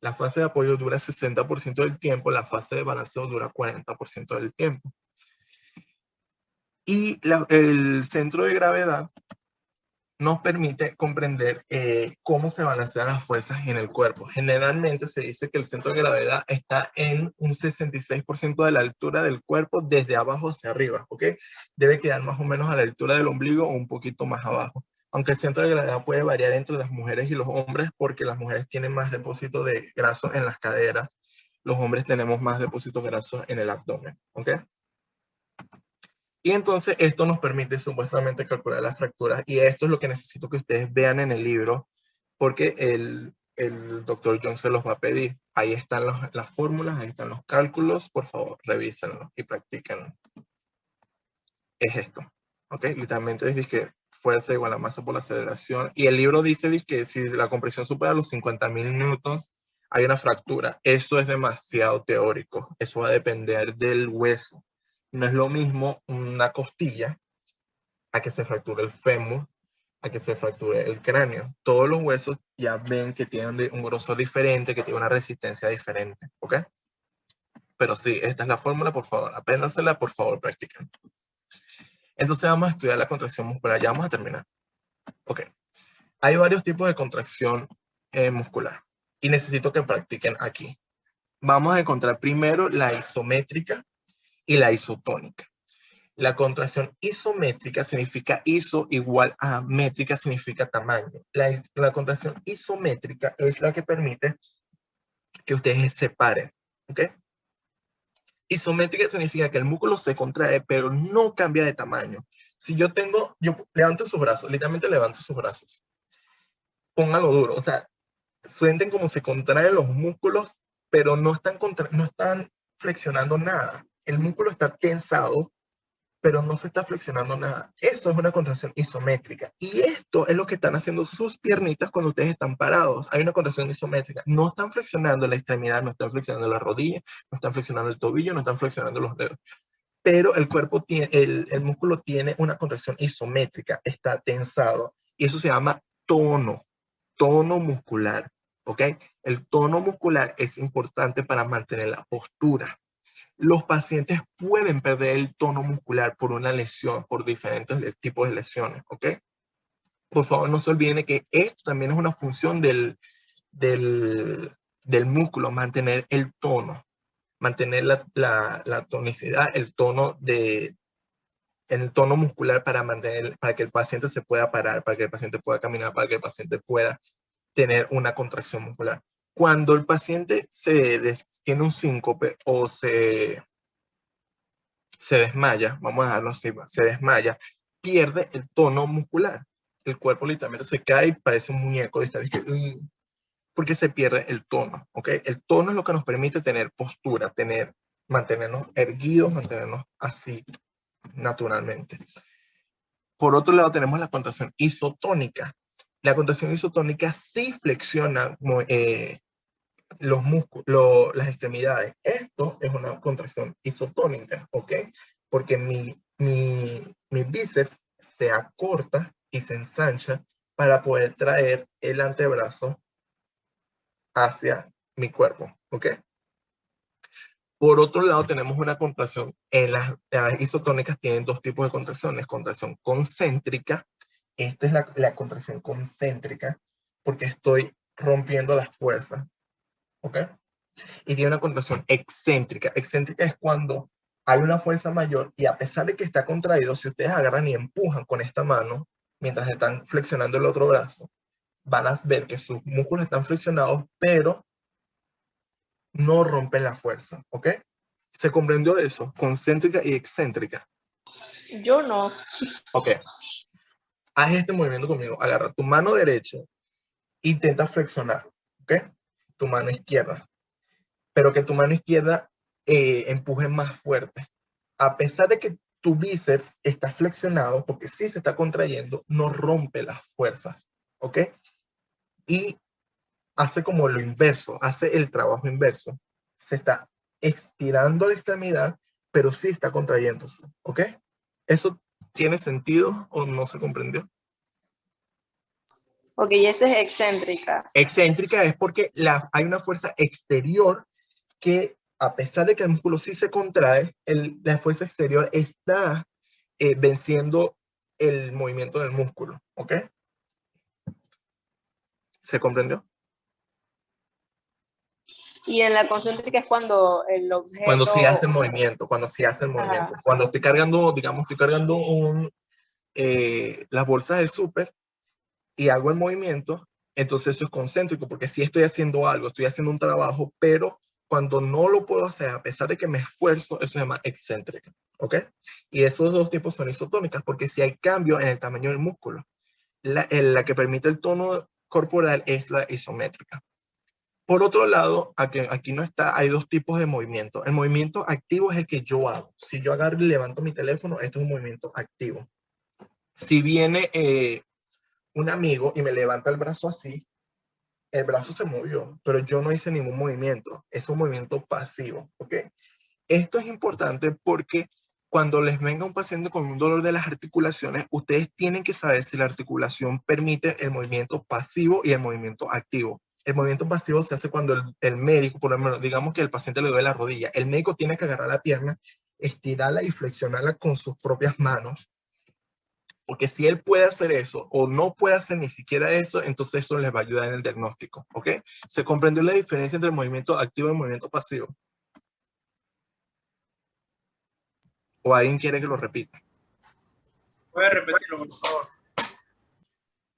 La fase de apoyo dura 60% del tiempo, la fase de balanceo dura 40% del tiempo. Y el centro de gravedad nos permite comprender cómo se balancean las fuerzas en el cuerpo. Generalmente se dice que el centro de gravedad está en un 66% de la altura del cuerpo desde abajo hacia arriba, ¿ok? Debe quedar más o menos a la altura del ombligo o un poquito más abajo. Aunque el centro de gravedad puede variar entre las mujeres y los hombres porque las mujeres tienen más depósito de graso en las caderas, los hombres tenemos más depósito de graso en el abdomen, ¿ok? Y entonces esto nos permite supuestamente calcular las fracturas y esto es lo que necesito que ustedes vean en el libro porque el doctor John se los va a pedir. Ahí están las fórmulas, ahí están los cálculos, por favor revísenlo y practíquenlo. Es esto, ¿ok? Literalmente dice que fuerza igual a masa por la aceleración y el libro dice que si la compresión supera los 50.000 newtons hay una fractura. Eso es demasiado teórico, eso va a depender del hueso. No es lo mismo una costilla a que se fracture el fémur, a que se fracture el cráneo. Todos los huesos ya ven que tienen un grosor diferente, que tienen una resistencia diferente, ¿ok? Pero sí, esta es la fórmula, por favor, apréndansela, por favor, practiquen. Entonces vamos a estudiar la contracción muscular, ya vamos a terminar. Ok, hay varios tipos de contracción muscular y necesito que practiquen aquí. Vamos a encontrar primero la isométrica y la isotónica. La contracción isométrica significa iso igual a métrica significa tamaño. La contracción isométrica es la que permite que ustedes se separen, ¿ok? Isométrica significa que el músculo se contrae, pero no cambia de tamaño. Si yo levanto sus brazos, literalmente levanto sus brazos. Pónganlo duro, o sea, sienten como se contraen los músculos, pero no están flexionando nada. El músculo está tensado, pero no se está flexionando nada. Eso es una contracción isométrica. Y esto es lo que están haciendo sus piernitas cuando ustedes están parados. Hay una contracción isométrica. No están flexionando la extremidad, no están flexionando la rodilla, no están flexionando el tobillo, no están flexionando los dedos. Pero el cuerpo tiene, el músculo tiene una contracción isométrica, está tensado. Y eso se llama tono muscular. ¿Ok? El tono muscular es importante para mantener la postura. Los pacientes pueden perder el tono muscular por una lesión, por diferentes tipos de lesiones, ¿ok? Por favor, no se olviden de que esto también es una función del músculo, mantener el tono. mantener la tonicidad, el tono muscular para que el paciente se pueda parar, para que el paciente pueda caminar, para que el paciente pueda tener una contracción muscular. Cuando el paciente tiene un síncope o se desmaya, vamos a dejarlo así, se desmaya, pierde el tono muscular. El cuerpo literalmente se cae y parece un muñeco de porque se pierde el tono, ¿ok? El tono es lo que nos permite tener postura, mantenernos erguidos, mantenernos así naturalmente. Por otro lado tenemos la contracción isotónica. La contracción isotónica sí flexiona los músculos, las extremidades. Esto es una contracción isotónica, ¿ok? Porque mi bíceps se acorta y se ensancha para poder traer el antebrazo hacia mi cuerpo, ¿ok? Por otro lado, tenemos una contracción. Las isotónicas tienen dos tipos de contracciones. Contracción concéntrica. Esta es la contracción concéntrica porque estoy rompiendo las fuerzas, ¿ok? Y tiene una contracción excéntrica. Excéntrica es cuando hay una fuerza mayor y a pesar de que está contraído, si ustedes agarran y empujan con esta mano, mientras están flexionando el otro brazo, van a ver que sus músculos están flexionados, pero no rompen la fuerza, ¿ok? ¿Se comprendió eso? Concéntrica y excéntrica.
Yo no.
Ok. Haz este movimiento conmigo. Agarra tu mano derecha, intenta flexionar, ¿ok? Tu mano izquierda. Pero que tu mano izquierda empuje más fuerte. A pesar de que tu bíceps está flexionado, porque sí se está contrayendo, no rompe las fuerzas, ¿ok? Y hace como lo inverso, hace el trabajo inverso. Se está estirando la extremidad, pero sí está contrayéndose, ¿ok? ¿Eso tiene sentido o no se comprendió?
Ok, esa es excéntrica.
Excéntrica es porque hay una fuerza exterior que, a pesar de que el músculo sí se contrae, la fuerza exterior está venciendo el movimiento del músculo, ¿ok? ¿Se comprendió?
Y en la concéntrica es cuando el objeto...
Cuando sí hace el movimiento, cuando sí hace el movimiento.
Ajá.
Cuando estoy cargando, digamos, estoy cargando las bolsas del súper y hago el movimiento, entonces eso es concéntrico, porque sí estoy haciendo algo, estoy haciendo un trabajo, pero cuando no lo puedo hacer, a pesar de que me esfuerzo, eso se llama excéntrica, ¿ok? Y esos dos tipos son isotónicas, porque si hay cambio en el tamaño del músculo, la que permite el tono corporal es la isométrica. Por otro lado, aquí no está, hay dos tipos de movimiento. El movimiento activo es el que yo hago. Si yo agarro y levanto mi teléfono, esto es un movimiento activo. Si viene un amigo y me levanta el brazo así, el brazo se movió, pero yo no hice ningún movimiento. Es un movimiento pasivo, ¿ok? Esto es importante porque cuando les venga un paciente con un dolor de las articulaciones, ustedes tienen que saber si la articulación permite el movimiento pasivo y el movimiento activo. El movimiento pasivo se hace cuando el médico, por lo menos, digamos que el paciente le duele la rodilla, el médico tiene que agarrar la pierna, estirarla y flexionarla con sus propias manos. Porque si él puede hacer eso o no puede hacer ni siquiera eso, entonces eso les va a ayudar en el diagnóstico, ¿ok? ¿Se comprendió la diferencia entre el movimiento activo y el movimiento pasivo? ¿O alguien quiere que lo repita?
¿Puedes repetirlo, por favor?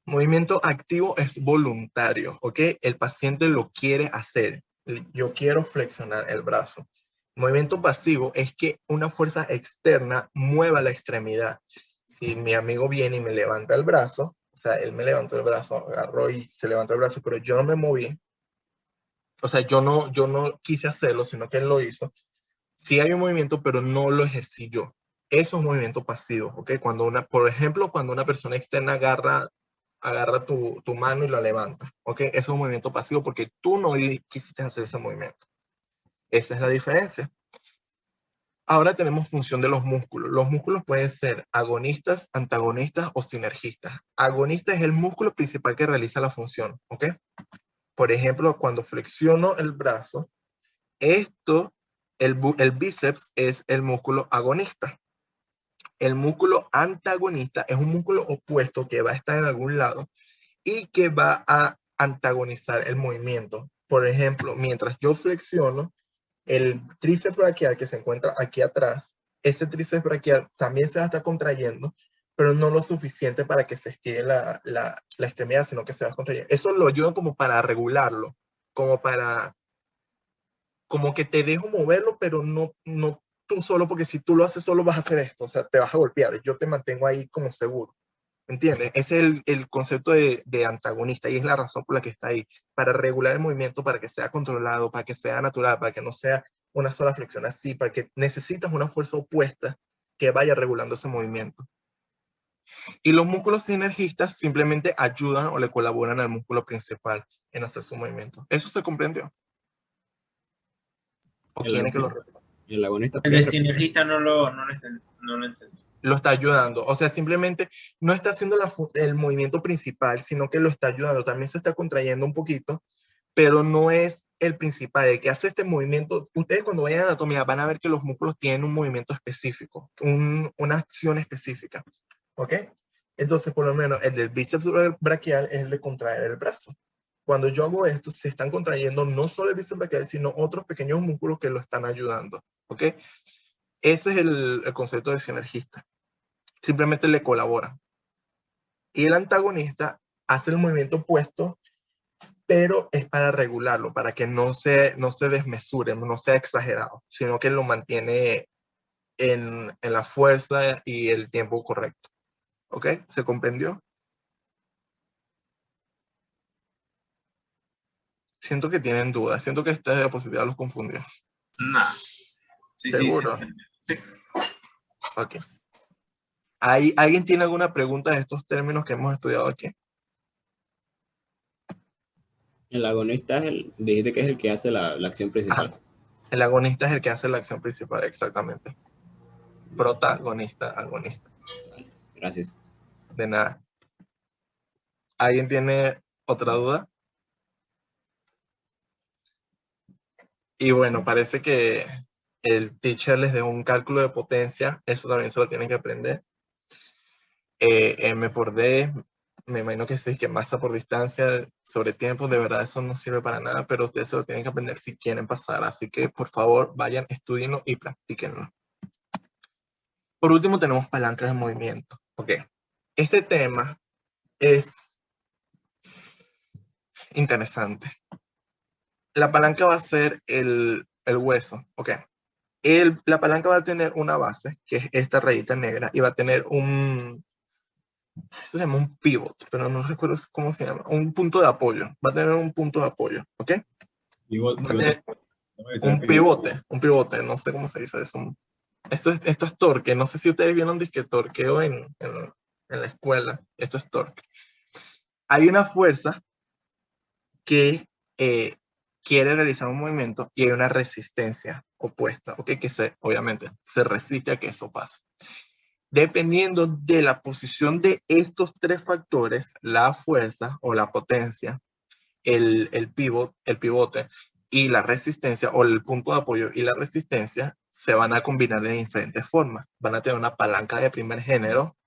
Movimiento activo es voluntario, ¿ok? El paciente lo quiere hacer. Yo quiero flexionar el brazo. Movimiento pasivo es que una fuerza externa mueva la extremidad. Si mi amigo viene y me levanta el brazo, o sea, él me levantó el brazo, agarró y se levantó el brazo, pero yo no me moví. O sea, yo no quise hacerlo, sino que él lo hizo. Sí hay un movimiento, pero no lo ejercí yo. Eso es un movimiento pasivo, ¿ok? Por ejemplo, cuando una persona externa agarra tu mano y la levanta, ¿ok? Eso es un movimiento pasivo porque tú no quisiste hacer ese movimiento. Esa es la diferencia. Ahora tenemos función de los músculos. Los músculos pueden ser agonistas, antagonistas o sinergistas. Agonista es el músculo principal que realiza la función, ¿ok? Por ejemplo, cuando flexiono el brazo, el bíceps es el músculo agonista. El músculo antagonista es un músculo opuesto que va a estar en algún lado y que va a antagonizar el movimiento. Por ejemplo, mientras yo flexiono, el tríceps braquial que se encuentra aquí atrás, ese tríceps braquial también se va a estar contrayendo, pero no lo suficiente para que se estire la extremidad, sino que se va a contraer. Eso lo ayuda como para regularlo, como que te dejo moverlo, pero no tú solo, porque si tú lo haces solo vas a hacer esto, o sea, te vas a golpear, yo te mantengo ahí como seguro. ¿Entiendes? Ese es el concepto de antagonista y es la razón por la que está ahí, para regular el movimiento, para que sea controlado, para que sea natural, para que no sea una sola flexión así, para que necesitas una fuerza opuesta que vaya regulando ese movimiento. Y los músculos sinergistas simplemente ayudan o le colaboran al músculo principal en hacer su movimiento. ¿Eso se comprendió? ¿O quieren que lo repita?
El agonista
El de sinergista no lo entendí.
Lo está ayudando. O sea, simplemente no está haciendo el movimiento principal, sino que lo está ayudando. También se está contrayendo un poquito, pero no es el principal. El que hace este movimiento, ustedes cuando vayan a anatomía van a ver que los músculos tienen un movimiento específico, una acción específica. ¿Ok? Entonces, por lo menos, el del bíceps braquial es el de contraer el brazo. Cuando yo hago esto, se están contrayendo no solo el bíceps braquial, sino otros pequeños músculos que lo están ayudando. ¿Ok? Ese es el concepto de sinergista. Simplemente le colabora. Y el antagonista hace el movimiento opuesto, pero es para regularlo, para que no se desmesure, no sea exagerado, sino que lo mantiene en la fuerza y el tiempo correcto. ¿Ok? ¿Se comprendió? Siento que tienen dudas, siento que esta diapositiva los confundió.
Nah. Sí,
¿Seguro?
Sí.
Ok. ¿Alguien tiene alguna pregunta de estos términos que hemos estudiado aquí?
El agonista dijiste que es el que hace la acción principal.
Ajá. El agonista es el que hace la acción principal, exactamente. Protagonista, agonista.
Vale, gracias.
De nada. ¿Alguien tiene otra duda? Y bueno, parece que el teacher les dejó un cálculo de potencia, eso también se lo tienen que aprender. M por D, me imagino que sí, que masa por distancia sobre tiempo, de verdad eso no sirve para nada, pero ustedes se lo tienen que aprender si quieren pasar, así que por favor vayan, estudienlo y practíquenlo. Por último tenemos palancas de movimiento. Ok, este tema es interesante. La palanca va a ser el hueso, ok. La palanca va a tener una base, que es esta rayita negra, y va a tener esto se llama un pivot, pero no recuerdo cómo se llama, un punto de apoyo. Va a tener un punto de apoyo, ¿ok? Va a tener un pivote, no sé cómo se dice eso. Esto es torque, no sé si ustedes vieron disque torqueo en la escuela, esto es torque. Hay una fuerza que quiere realizar un movimiento y hay una resistencia opuesta, ¿ok? Que obviamente se resiste a que eso pase. Dependiendo de la posición de estos tres factores, la fuerza o la potencia, el pivote y la resistencia, o el punto de apoyo y la resistencia, se van a combinar de diferentes formas. Van a tener una palanca de primer género,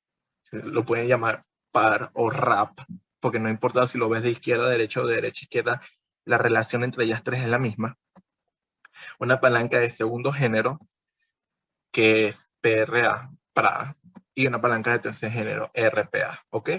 lo pueden llamar par o rap, porque no importa si lo ves de izquierda a derecha o de derecha a izquierda, la relación entre ellas tres es la misma. Una palanca de segundo género, que es PRA, PRA, y una palanca de tercer género, RPA, ¿ok?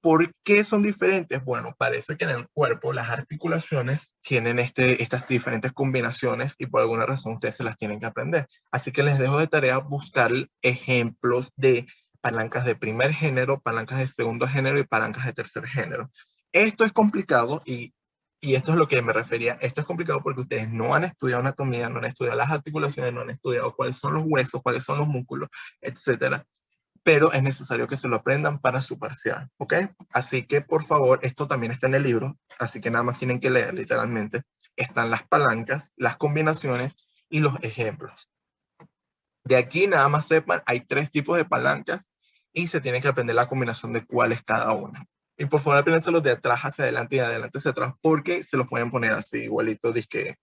¿Por qué son diferentes? Bueno, parece que en el cuerpo las articulaciones tienen estas diferentes combinaciones y por alguna razón ustedes se las tienen que aprender. Así que les dejo de tarea buscar ejemplos de palancas de primer género, palancas de segundo género y palancas de tercer género. Esto es complicado y esto es lo que me refería. Esto es complicado porque ustedes no han estudiado anatomía, no han estudiado las articulaciones, no han estudiado cuáles son los huesos, cuáles son los músculos, etcétera. Pero es necesario que se lo aprendan para su parcial, ¿ok? Así que, por favor, esto también está en el libro, así que nada más tienen que leer, literalmente. Están las palancas, las combinaciones y los ejemplos. De aquí nada más sepan, hay 3 tipos de palancas y se tiene que aprender la combinación de cuál es cada una. Y por favor, apréndanselos de atrás hacia adelante y de adelante hacia atrás, porque se los pueden poner así, igualito,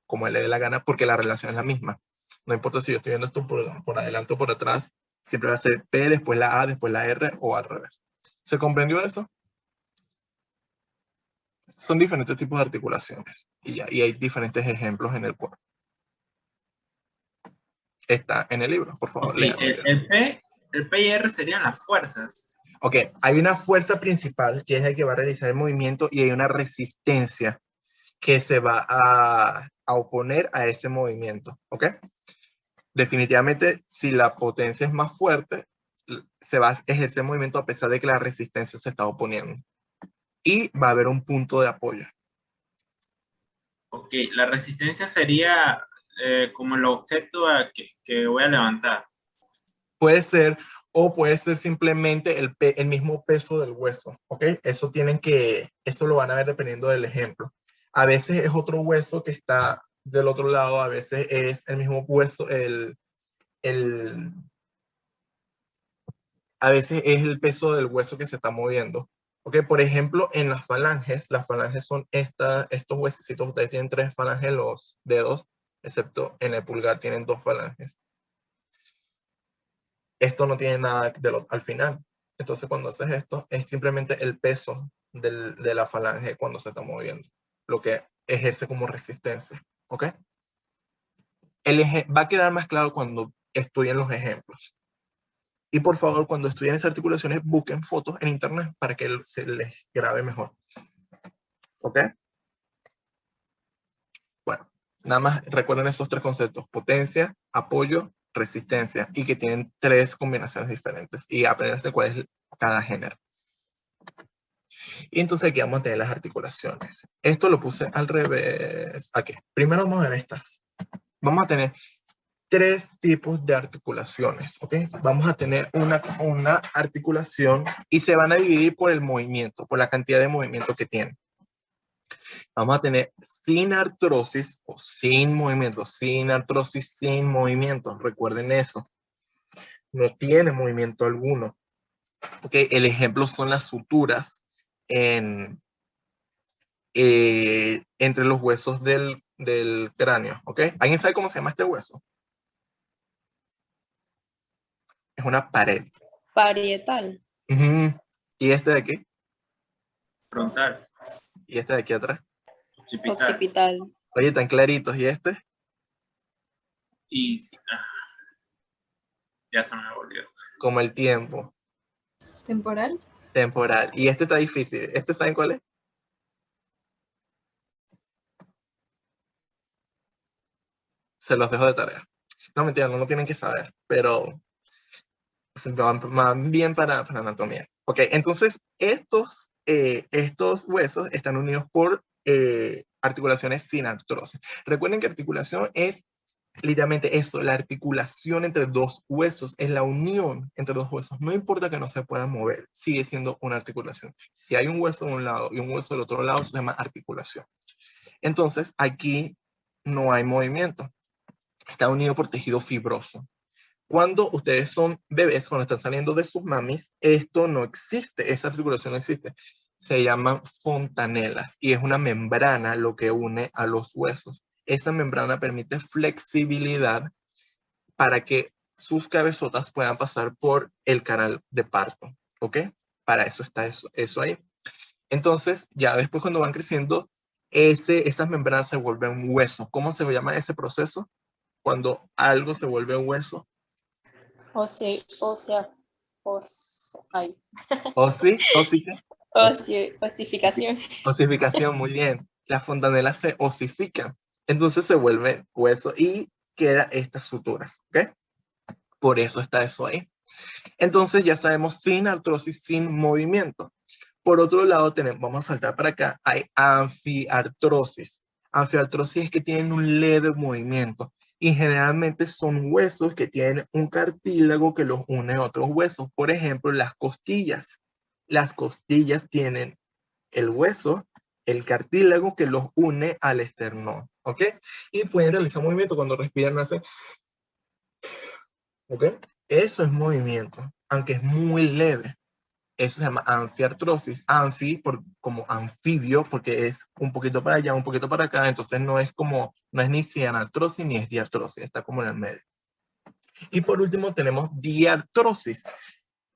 como le dé la gana, porque la relación es la misma. No importa si yo estoy viendo esto por adelante o por atrás, siempre va a ser P, después la A, después la R o al revés. ¿Se comprendió eso? Son diferentes tipos de articulaciones y hay diferentes ejemplos en el cuerpo. Está en el libro, por favor,
Ok,
léanlo.
el P y R serían las fuerzas.
Ok, hay una fuerza principal que es el que va a realizar el movimiento y hay una resistencia que se va a oponer a ese movimiento, ¿ok? Definitivamente, si la potencia es más fuerte, se va a ejercer el movimiento a pesar de que la resistencia se está oponiendo. Y va a haber un punto de apoyo.
Ok, la resistencia sería como el objeto que voy a levantar.
Puede ser, o puede ser simplemente el mismo peso del hueso, ¿ok? Eso lo van a ver dependiendo del ejemplo. A veces es otro hueso que está del otro lado, a veces es el mismo hueso, a veces es el peso del hueso que se está moviendo. ¿Ok? Por ejemplo, en las falanges son estos huesecitos, ustedes tienen 3 falanges, los dedos, excepto en el pulgar tienen 2 falanges. Esto no tiene nada al final. Entonces, cuando haces esto, es simplemente el peso de la falange cuando se está moviendo, lo que ejerce como resistencia. ¿Ok? Va a quedar más claro cuando estudien los ejemplos. Y por favor, cuando estudien esas articulaciones, busquen fotos en internet para que se les grabe mejor. ¿Ok? Bueno, nada más recuerden esos 3 conceptos: potencia, apoyo, resistencia, y que tienen 3 combinaciones diferentes, y aprenderse cuál es cada género. Y entonces aquí vamos a tener las articulaciones. Esto lo puse al revés. Aquí. Primero vamos a ver estas. Vamos a tener 3 tipos de articulaciones, ¿ok? Vamos a tener una articulación y se van a dividir por el movimiento, por la cantidad de movimiento que tienen. Vamos a tener sin artrosis o sin movimiento, sin artrosis, sin movimiento. Recuerden eso. No tiene movimiento alguno. ¿Ok? El ejemplo son las suturas entre los huesos del cráneo. ¿Ok? ¿Alguien sabe cómo se llama este hueso? Es una pared.
Parietal.
¿Y este de aquí?
Frontal,
¿Y este de aquí atrás?
occipital.
Occipital.
Oye, tan claritos. ¿Y este?
Y ya se me volvió.
Como el tiempo.
Temporal.
Temporal. Y este está difícil. ¿Este saben cuál es? Se los dejo de tarea. No, mentira, no lo tienen que saber, pero van bien para anatomía. Ok, entonces estos huesos están unidos por articulaciones sin artrosis. Recuerden que articulación es literalmente eso, la articulación entre 2 huesos, es la unión entre 2 huesos. No importa que no se puedan mover, sigue siendo una articulación. Si hay un hueso de un lado y un hueso del otro lado, se llama articulación. Entonces, aquí no hay movimiento. Está unido por tejido fibroso. Cuando ustedes son bebés, cuando están saliendo de sus mamis, esto no existe, esa articulación no existe. Se llaman fontanelas y es una membrana lo que une a los huesos. Esa membrana permite flexibilidad para que sus cabezotas puedan pasar por el canal de parto, ¿ok? Para eso está eso ahí. Entonces, ya después cuando van creciendo, esas membranas se vuelven hueso. ¿Cómo se llama ese proceso? Cuando algo se vuelve hueso.
Osificación.
Osificación, muy bien. Las fontanelas se osifican, entonces se vuelve hueso y queda estas suturas, ¿ok? Por eso está eso ahí. Entonces ya sabemos sin artrosis, sin movimiento. Por otro lado, vamos a saltar para acá, hay anfiartrosis. Anfiartrosis es que tienen un leve movimiento y generalmente son huesos que tienen un cartílago que los une a otros huesos. Por ejemplo, las costillas. Las costillas tienen el hueso, el cartílago que los une al esternón, ¿ok? Y pueden realizar movimiento cuando respiran, hacen, ¿ok? Eso es movimiento, aunque es muy leve. Eso se llama anfiartrosis. Como anfibio, porque es un poquito para allá, un poquito para acá, entonces no es ni cianartrosis ni es diartrosis, está como en el medio. Y por último tenemos diartrosis.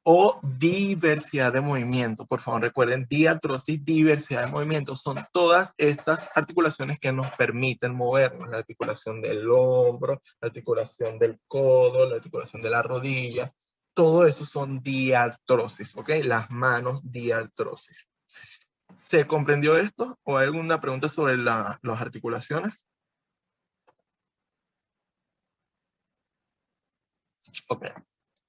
o diversidad de movimiento. Por favor, recuerden, diartrosis, diversidad de movimiento. Son todas estas articulaciones que nos permiten movernos. La articulación del hombro, la articulación del codo, la articulación de la rodilla. Todo eso son diartrosis, ¿ok? Las manos, diartrosis. ¿Se comprendió esto? ¿O hay alguna pregunta sobre las articulaciones? Ok.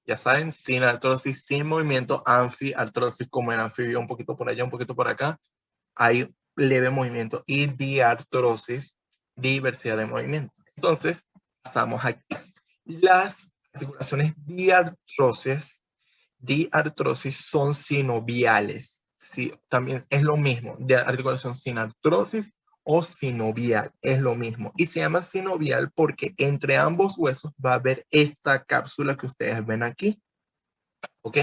Ya saben, sin artrosis, sin movimiento, anfiartrosis, como el anfibio, un poquito por allá, un poquito por acá, hay leve movimiento. Y diartrosis, diversidad de movimiento. Entonces, pasamos aquí. Las articulaciones diartrosis son sinoviales. Sí, también es lo mismo. De articulación sin artrosis o sinovial, es lo mismo. Y se llama sinovial porque entre ambos huesos va a haber esta cápsula que ustedes ven aquí. ¿Ok?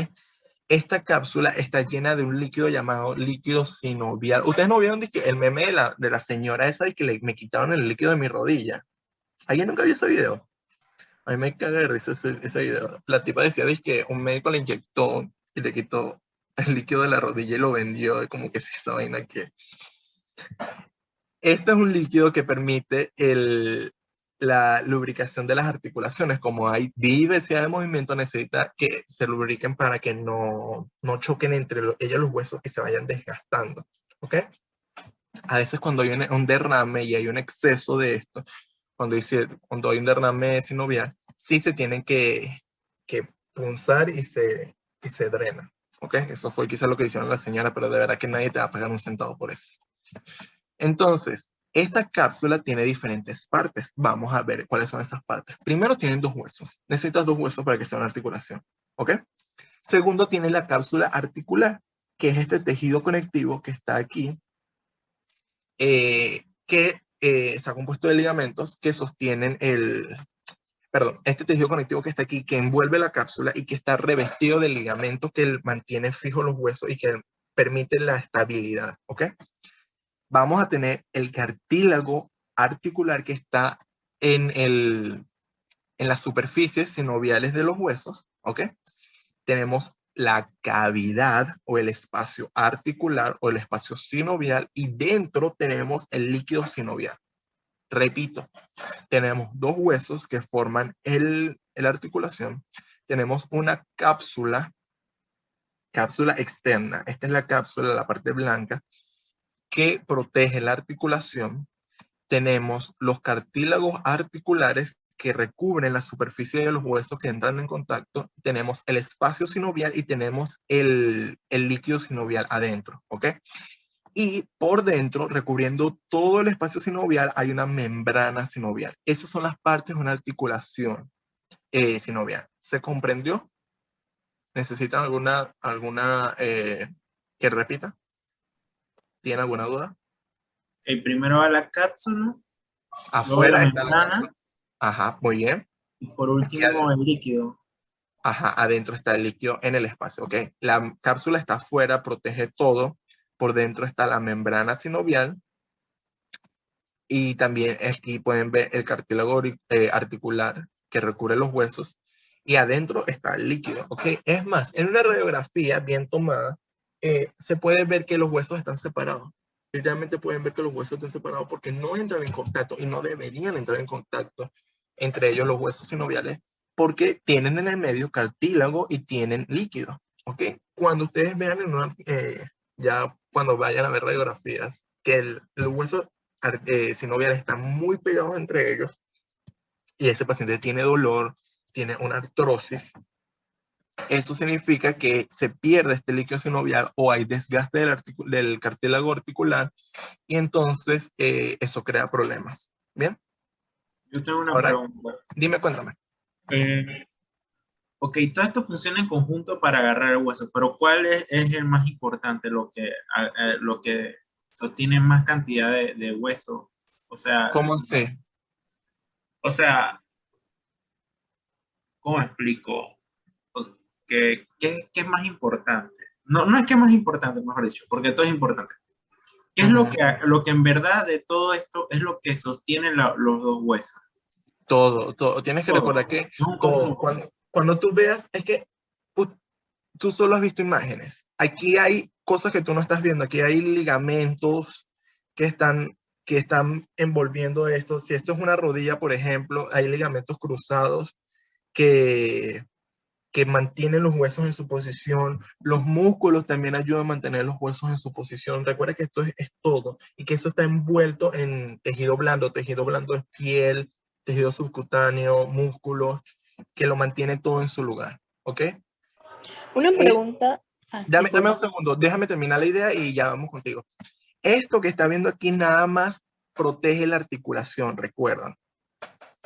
Esta cápsula está llena de un líquido llamado líquido sinovial. ¿Ustedes no vieron el meme de la señora esa y que me quitaron el líquido de mi rodilla? ¿Alguien nunca vio ese video? A mí me caga de risa ese video. La tipa decía que un médico le inyectó y le quitó el líquido de la rodilla y lo vendió. Como que si esa vaina que... Este es un líquido que permite la lubricación de las articulaciones. Como hay diversidad de movimiento, necesita que se lubriquen para que no choquen entre ellos los huesos y se vayan desgastando. ¿Ok? A veces cuando hay un derrame y hay un exceso de esto, cuando hay un derrame sinovial, sí se tienen que punzar y se drena. ¿Ok? Eso fue quizá lo que hicieron la señora, pero de verdad que nadie te va a pagar un centavo por eso. Entonces, esta cápsula tiene diferentes partes. Vamos a ver cuáles son esas partes. Primero, tienen dos huesos. Necesitas dos huesos para que sea una articulación. ¿Ok? Segundo, tiene la cápsula articular, que es este tejido conectivo que está aquí, que está compuesto de ligamentos que sostienen este tejido conectivo que está aquí, que envuelve la cápsula y que está revestido de ligamentos que mantiene fijos los huesos y que permite la estabilidad, ¿ok? Vamos a tener el cartílago articular que está en las superficies sinoviales de los huesos, ¿ok? Tenemos la cavidad o el espacio articular o el espacio sinovial y dentro tenemos el líquido sinovial. Repito, tenemos dos huesos que forman la articulación. Tenemos una cápsula externa. Esta es la cápsula, la parte blanca, que protege la articulación. Tenemos los cartílagos articulares que recubren la superficie de los huesos que entran en contacto. Tenemos el espacio sinovial y tenemos el líquido sinovial adentro, ¿ok? Y por dentro, recubriendo todo el espacio sinovial, hay una membrana sinovial. Esas son las partes de una articulación sinovial. ¿Se comprendió? ¿Necesitan alguna que repita? ¿Tienen alguna duda?
Primero va la cápsula,
Afuera
luego la
está la
membrana,
cápsula. Ajá, muy bien.
y por último el líquido.
Ajá, adentro está el líquido en el espacio, ¿ok? La cápsula está afuera, protege todo. Por dentro está la membrana sinovial. Y también aquí pueden ver el cartílago articular que recubre los huesos. Y adentro está el líquido, ¿ok? Es más, en una radiografía bien tomada, se puede ver que los huesos están separados. Literalmente pueden ver que los huesos están separados porque no entran en contacto y no deberían entrar en contacto entre ellos los huesos sinoviales porque tienen en el medio cartílago y tienen líquido, ¿ok? Cuando ustedes vean ya cuando vayan a ver radiografías que los huesos sinoviales están muy pegados entre ellos y ese paciente tiene dolor, tiene una artrosis, eso significa que se pierde este líquido sinovial o hay desgaste del cartílago articular y entonces eso crea problemas. ¿Bien?
Yo tengo una
Ahora,
pregunta.
dime, cuéntame.
Ok, todo esto funciona en conjunto para agarrar el hueso, pero ¿cuál es el más importante, lo que sostiene más cantidad de hueso?
¿Cómo así?
O sea, ¿cómo explico? ¿Qué es más importante? No, no es que es más importante, mejor dicho, porque todo es importante. ¿Qué es lo que en verdad de todo esto es lo que sostiene los dos huesos?
Todo. Tienes que
Todo.
recordar que
No,
todo, cuando tú veas, es que tú solo has visto imágenes. Aquí hay cosas que tú no estás viendo. Aquí hay ligamentos que están envolviendo esto. Si esto es una rodilla, por ejemplo, hay ligamentos cruzados que, que mantienen los huesos en su posición. Los músculos también ayudan a mantener los huesos en su posición. Recuerda que esto es todo y que eso está envuelto en tejido blando. Tejido blando es piel, tejido subcutáneo, músculos, que lo mantiene todo en su lugar. ¿Ok?
Una pregunta.
Dame un
Disculpa.
segundo, déjame terminar la idea y ya vamos contigo. Esto que está viendo aquí nada más protege la articulación, recuerdan.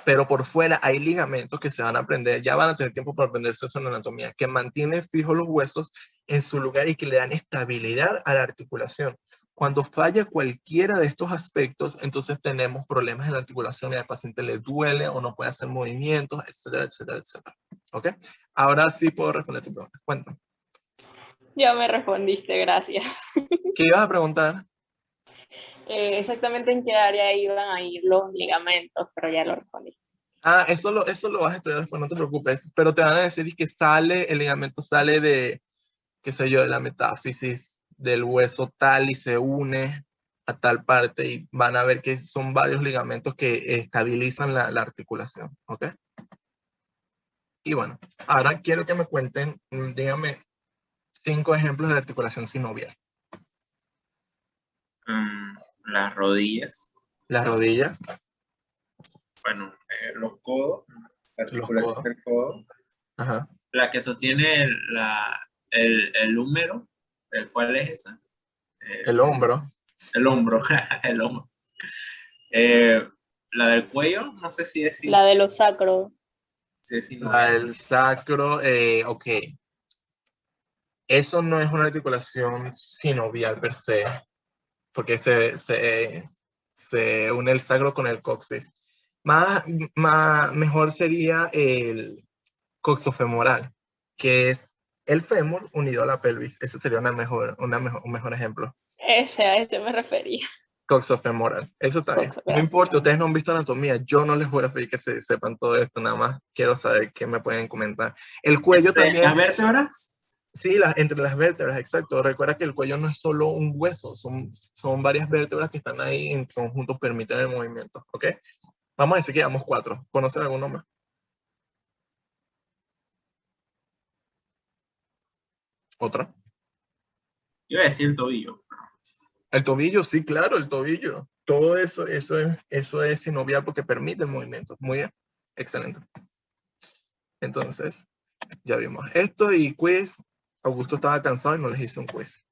Pero por fuera hay ligamentos que se van a aprender, ya van a tener tiempo para aprenderse eso en anatomía, que mantienen fijos los huesos en su lugar y que le dan estabilidad a la articulación. Cuando falla cualquiera de estos aspectos, entonces tenemos problemas en la articulación y al paciente le duele o no puede hacer movimientos, etcétera, etcétera, etcétera. ¿Ok? Ahora sí puedo responder tu pregunta. Cuéntame.
Ya me respondiste, gracias.
¿Qué ibas a preguntar?
Exactamente en qué área iban a ir los ligamentos, pero ya lo respondiste.
Eso lo vas a estudiar después, no te preocupes. Pero te van a decir que el ligamento sale de, qué sé yo, de la metáfisis del hueso tal y se une a tal parte y van a ver que son varios ligamentos que estabilizan la articulación, ¿ok? Y bueno, ahora quiero que me cuenten, dígame 5 ejemplos de articulación sinovial.
Las rodillas,
Las rodillas,
bueno, los codos, la
los
articulación
codos,
del codo,
ajá,
la que sostiene el húmero, ¿cuál es esa?
el hombro,
El hombro, el hombro. Eh, la del cuello, no sé
La de los sacros.
si es sinovial.
el sacro, ok. Eso no es una articulación sinovial per se, porque se une el sacro con el coxis. Mejor sería el coxofemoral, que es el fémur unido a la pelvis. Ese sería un mejor ejemplo.
A ese me refería.
Coxofemoral. Eso está bien.
Coxo,
No
gracias.
importa, ustedes no han visto anatomía. Yo no les voy a pedir que se sepan todo esto, nada más quiero saber qué me pueden comentar. El cuello también.
¿Las vértebras?
Sí, entre las vértebras, exacto. Recuerda que el cuello no es solo un hueso, son varias vértebras que están ahí en conjunto, permiten el movimiento, ¿ok? Vamos a decir que llevamos 4. ¿Conocen alguno más? ¿Otra?
Iba a decir el tobillo.
El tobillo, sí, claro, el tobillo. Todo eso es sinovial porque permite el movimiento. Muy bien, excelente. Entonces, ya vimos esto y quiz. Augusto estaba cansado y no les hice un quiz.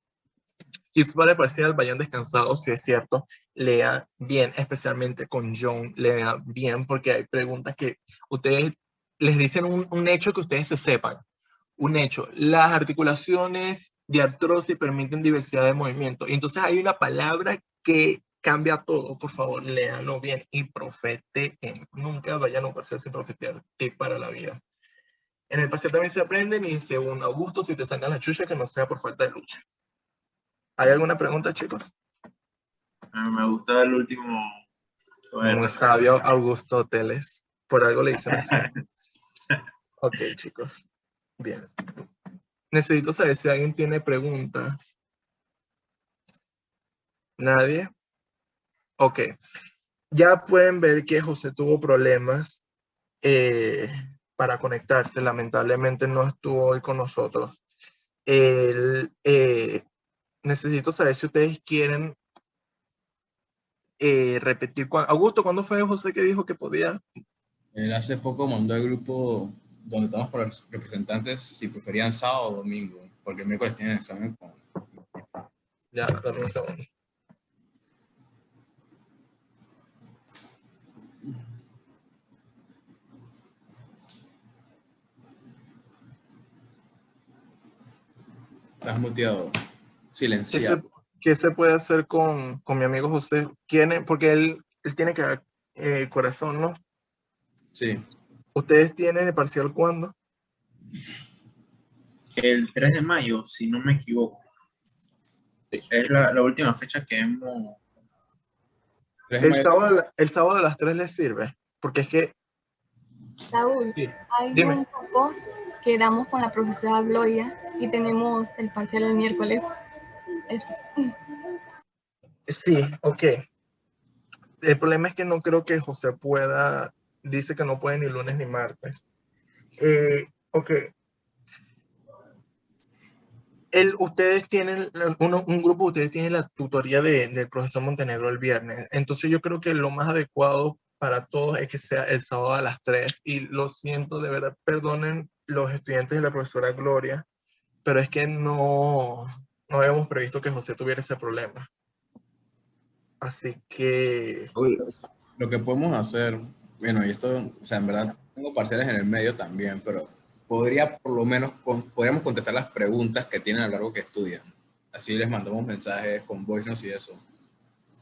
Tips para el parcial, vayan descansados, si es cierto. Lea bien, especialmente con John, lea bien porque hay preguntas que ustedes les dicen un hecho que ustedes se sepan. Un hecho, las articulaciones de artrosis permiten diversidad de movimiento. Y entonces hay una palabra que cambia todo. Por favor, léanlo bien y profeten. Nunca vayan a un parcial sin profetear. Tip para la vida. En el parcial también se aprenden y según Augusto, si te sacan la chucha, que no sea por falta de lucha. ¿Hay alguna pregunta, chicos?
Me gustó el último.
Muy sabio Augusto Teles. Por algo le dicen así. Ok, chicos. Bien. Necesito saber si alguien tiene preguntas. ¿Nadie? Ok. Ya pueden ver que José tuvo problemas para conectarse. Lamentablemente no estuvo hoy con nosotros. Necesito saber si ustedes quieren repetir. Augusto, ¿cuándo fue José que dijo que podía?
Él hace poco mandó al grupo donde estamos con los representantes si preferían sábado o domingo, porque el miércoles tienen examen con...
Ya, dame un segundo.
Estás muteado,
¿Qué
silenciado.
qué se puede hacer con mi amigo José? Porque él tiene que dar corazón, ¿no?
Sí,
¿Ustedes tienen el parcial cuándo?
El 3 de mayo, si no me equivoco.
sí.
Es la última fecha que hemos...
El sábado a las 3 les sirve, porque es que,
Saúl,
sí,
hay
dime.
un cupo quedamos con la profesora Gloria y tenemos el parcial el miércoles.
Sí, ok. El problema es que no creo que José pueda, dice que no puede ni lunes ni martes. Ok. Ustedes tienen, un grupo de ustedes tiene la tutoría del profesor Montenegro el viernes. Entonces yo creo que lo más adecuado para todos es que sea el sábado a las 3. Y lo siento, de verdad, perdonen los estudiantes de la profesora Gloria, pero es que no habíamos previsto que José tuviera ese problema. Así que...
Lo que podemos hacer, bueno, y esto, o sea, en verdad tengo parciales en el medio también, pero podría por lo menos, podríamos contestar las preguntas que tienen a lo largo que estudian. Así les mandamos mensajes con voice notes y eso.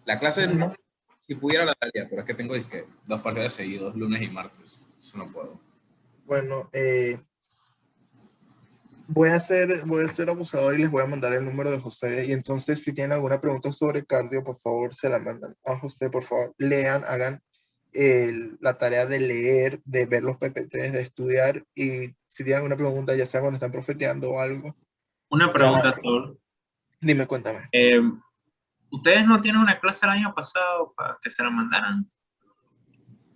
La clase, no, si pudiera la daría, pero es que tengo disque, 2 parciales seguidos, lunes y martes. Eso no puedo.
Bueno, voy a ser abusador y les voy a mandar el número de José. Y entonces, si tienen alguna pregunta sobre cardio, por favor, se la mandan a José. Por favor, lean, hagan la tarea de leer, de ver los PPTs, de estudiar. Y si tienen alguna pregunta, ya sea cuando están profeteando o algo,
Una pregunta, Saúl.
dime, cuéntame.
¿Ustedes no tienen una clase el año pasado para que se la mandaran?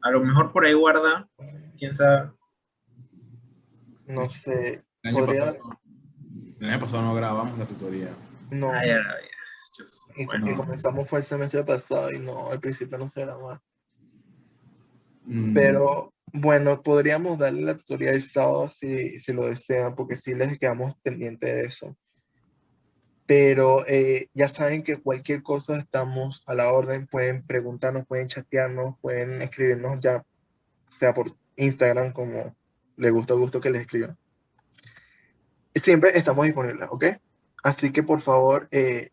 A lo mejor por ahí guarda, quién sabe.
No sé,
El año
podría...
pasado no grabamos la tutoría.
No,
Ay, ay, ay.
y
Bueno,
comenzamos fue el semestre pasado y no, al principio no se grababa.
Mm,
Pero bueno, podríamos darle la tutoría el sábado si lo desean, porque sí les quedamos pendientes de eso. Pero ya saben que cualquier cosa estamos a la orden, pueden preguntarnos, pueden chatearnos, pueden escribirnos ya, sea por Instagram, como les gusto que les escriban. Siempre estamos disponibles, ¿ok? Así que por favor,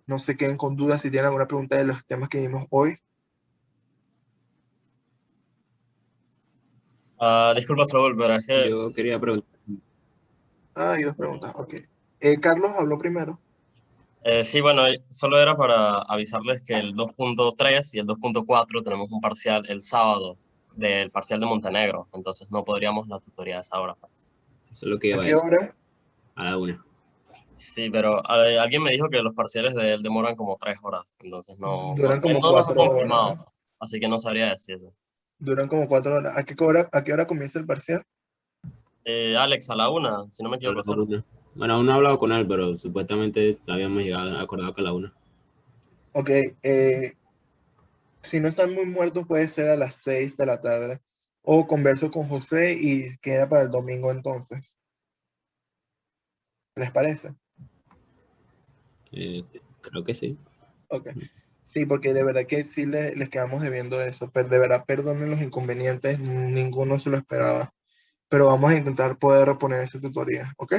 no se queden con dudas si tienen alguna pregunta de los temas que vimos hoy.
Disculpa, Saúl, pero es que
Yo quería preguntar.
Hay dos preguntas, ok. Carlos habló primero.
sí, bueno, solo era para avisarles que el 2.3 y el 2.4 tenemos un parcial el sábado del parcial de Montenegro, entonces no podríamos la tutoría a esa hora.
Eso es lo que
¿A
iba a
qué
decir.
hora?
A la 1.
Sí, pero alguien me dijo que los parciales de él demoran como 3 horas, entonces
Duran como
él no nos ha
4 horas.
confirmado, así que no sabría decirlo.
Duran como 4 horas. ¿A qué hora comienza el parcial?
Alex, a la 1, si no me
A
equivoco.
la 1. Bueno, aún no he hablado con él, pero supuestamente habíamos llegado acordado que a la 1.
Ok, si no están muy muertos puede ser a las 6 de la tarde. O converso con José y queda para el domingo entonces. ¿Les parece?
Creo que sí.
Ok. Sí, porque de verdad que sí les quedamos debiendo eso. Pero de verdad, perdonen los inconvenientes, ninguno se lo esperaba. Pero vamos a intentar poder reponer esa tutoría, ¿ok?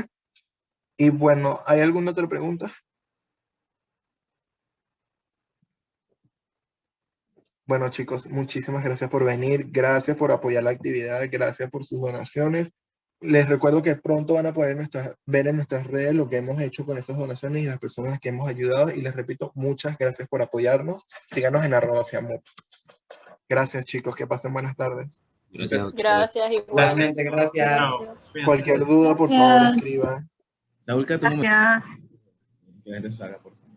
Y bueno, ¿hay alguna otra pregunta? Bueno, chicos, muchísimas gracias por venir, gracias por apoyar la actividad, gracias por sus donaciones. Les recuerdo que pronto van a poder ver en nuestras redes lo que hemos hecho con esas donaciones y las personas que hemos ayudado. Y les repito, muchas gracias por apoyarnos. Síganos en @fiamup. Gracias, chicos, que pasen buenas tardes.
Gracias a ustedes.
Gracias, igual.
Igualmente, gracias.
Chao, cuídense.
Cualquier duda, por favor, escriban.
Saúl, que tu número.
Gracias.
Que la gente salga, por favor.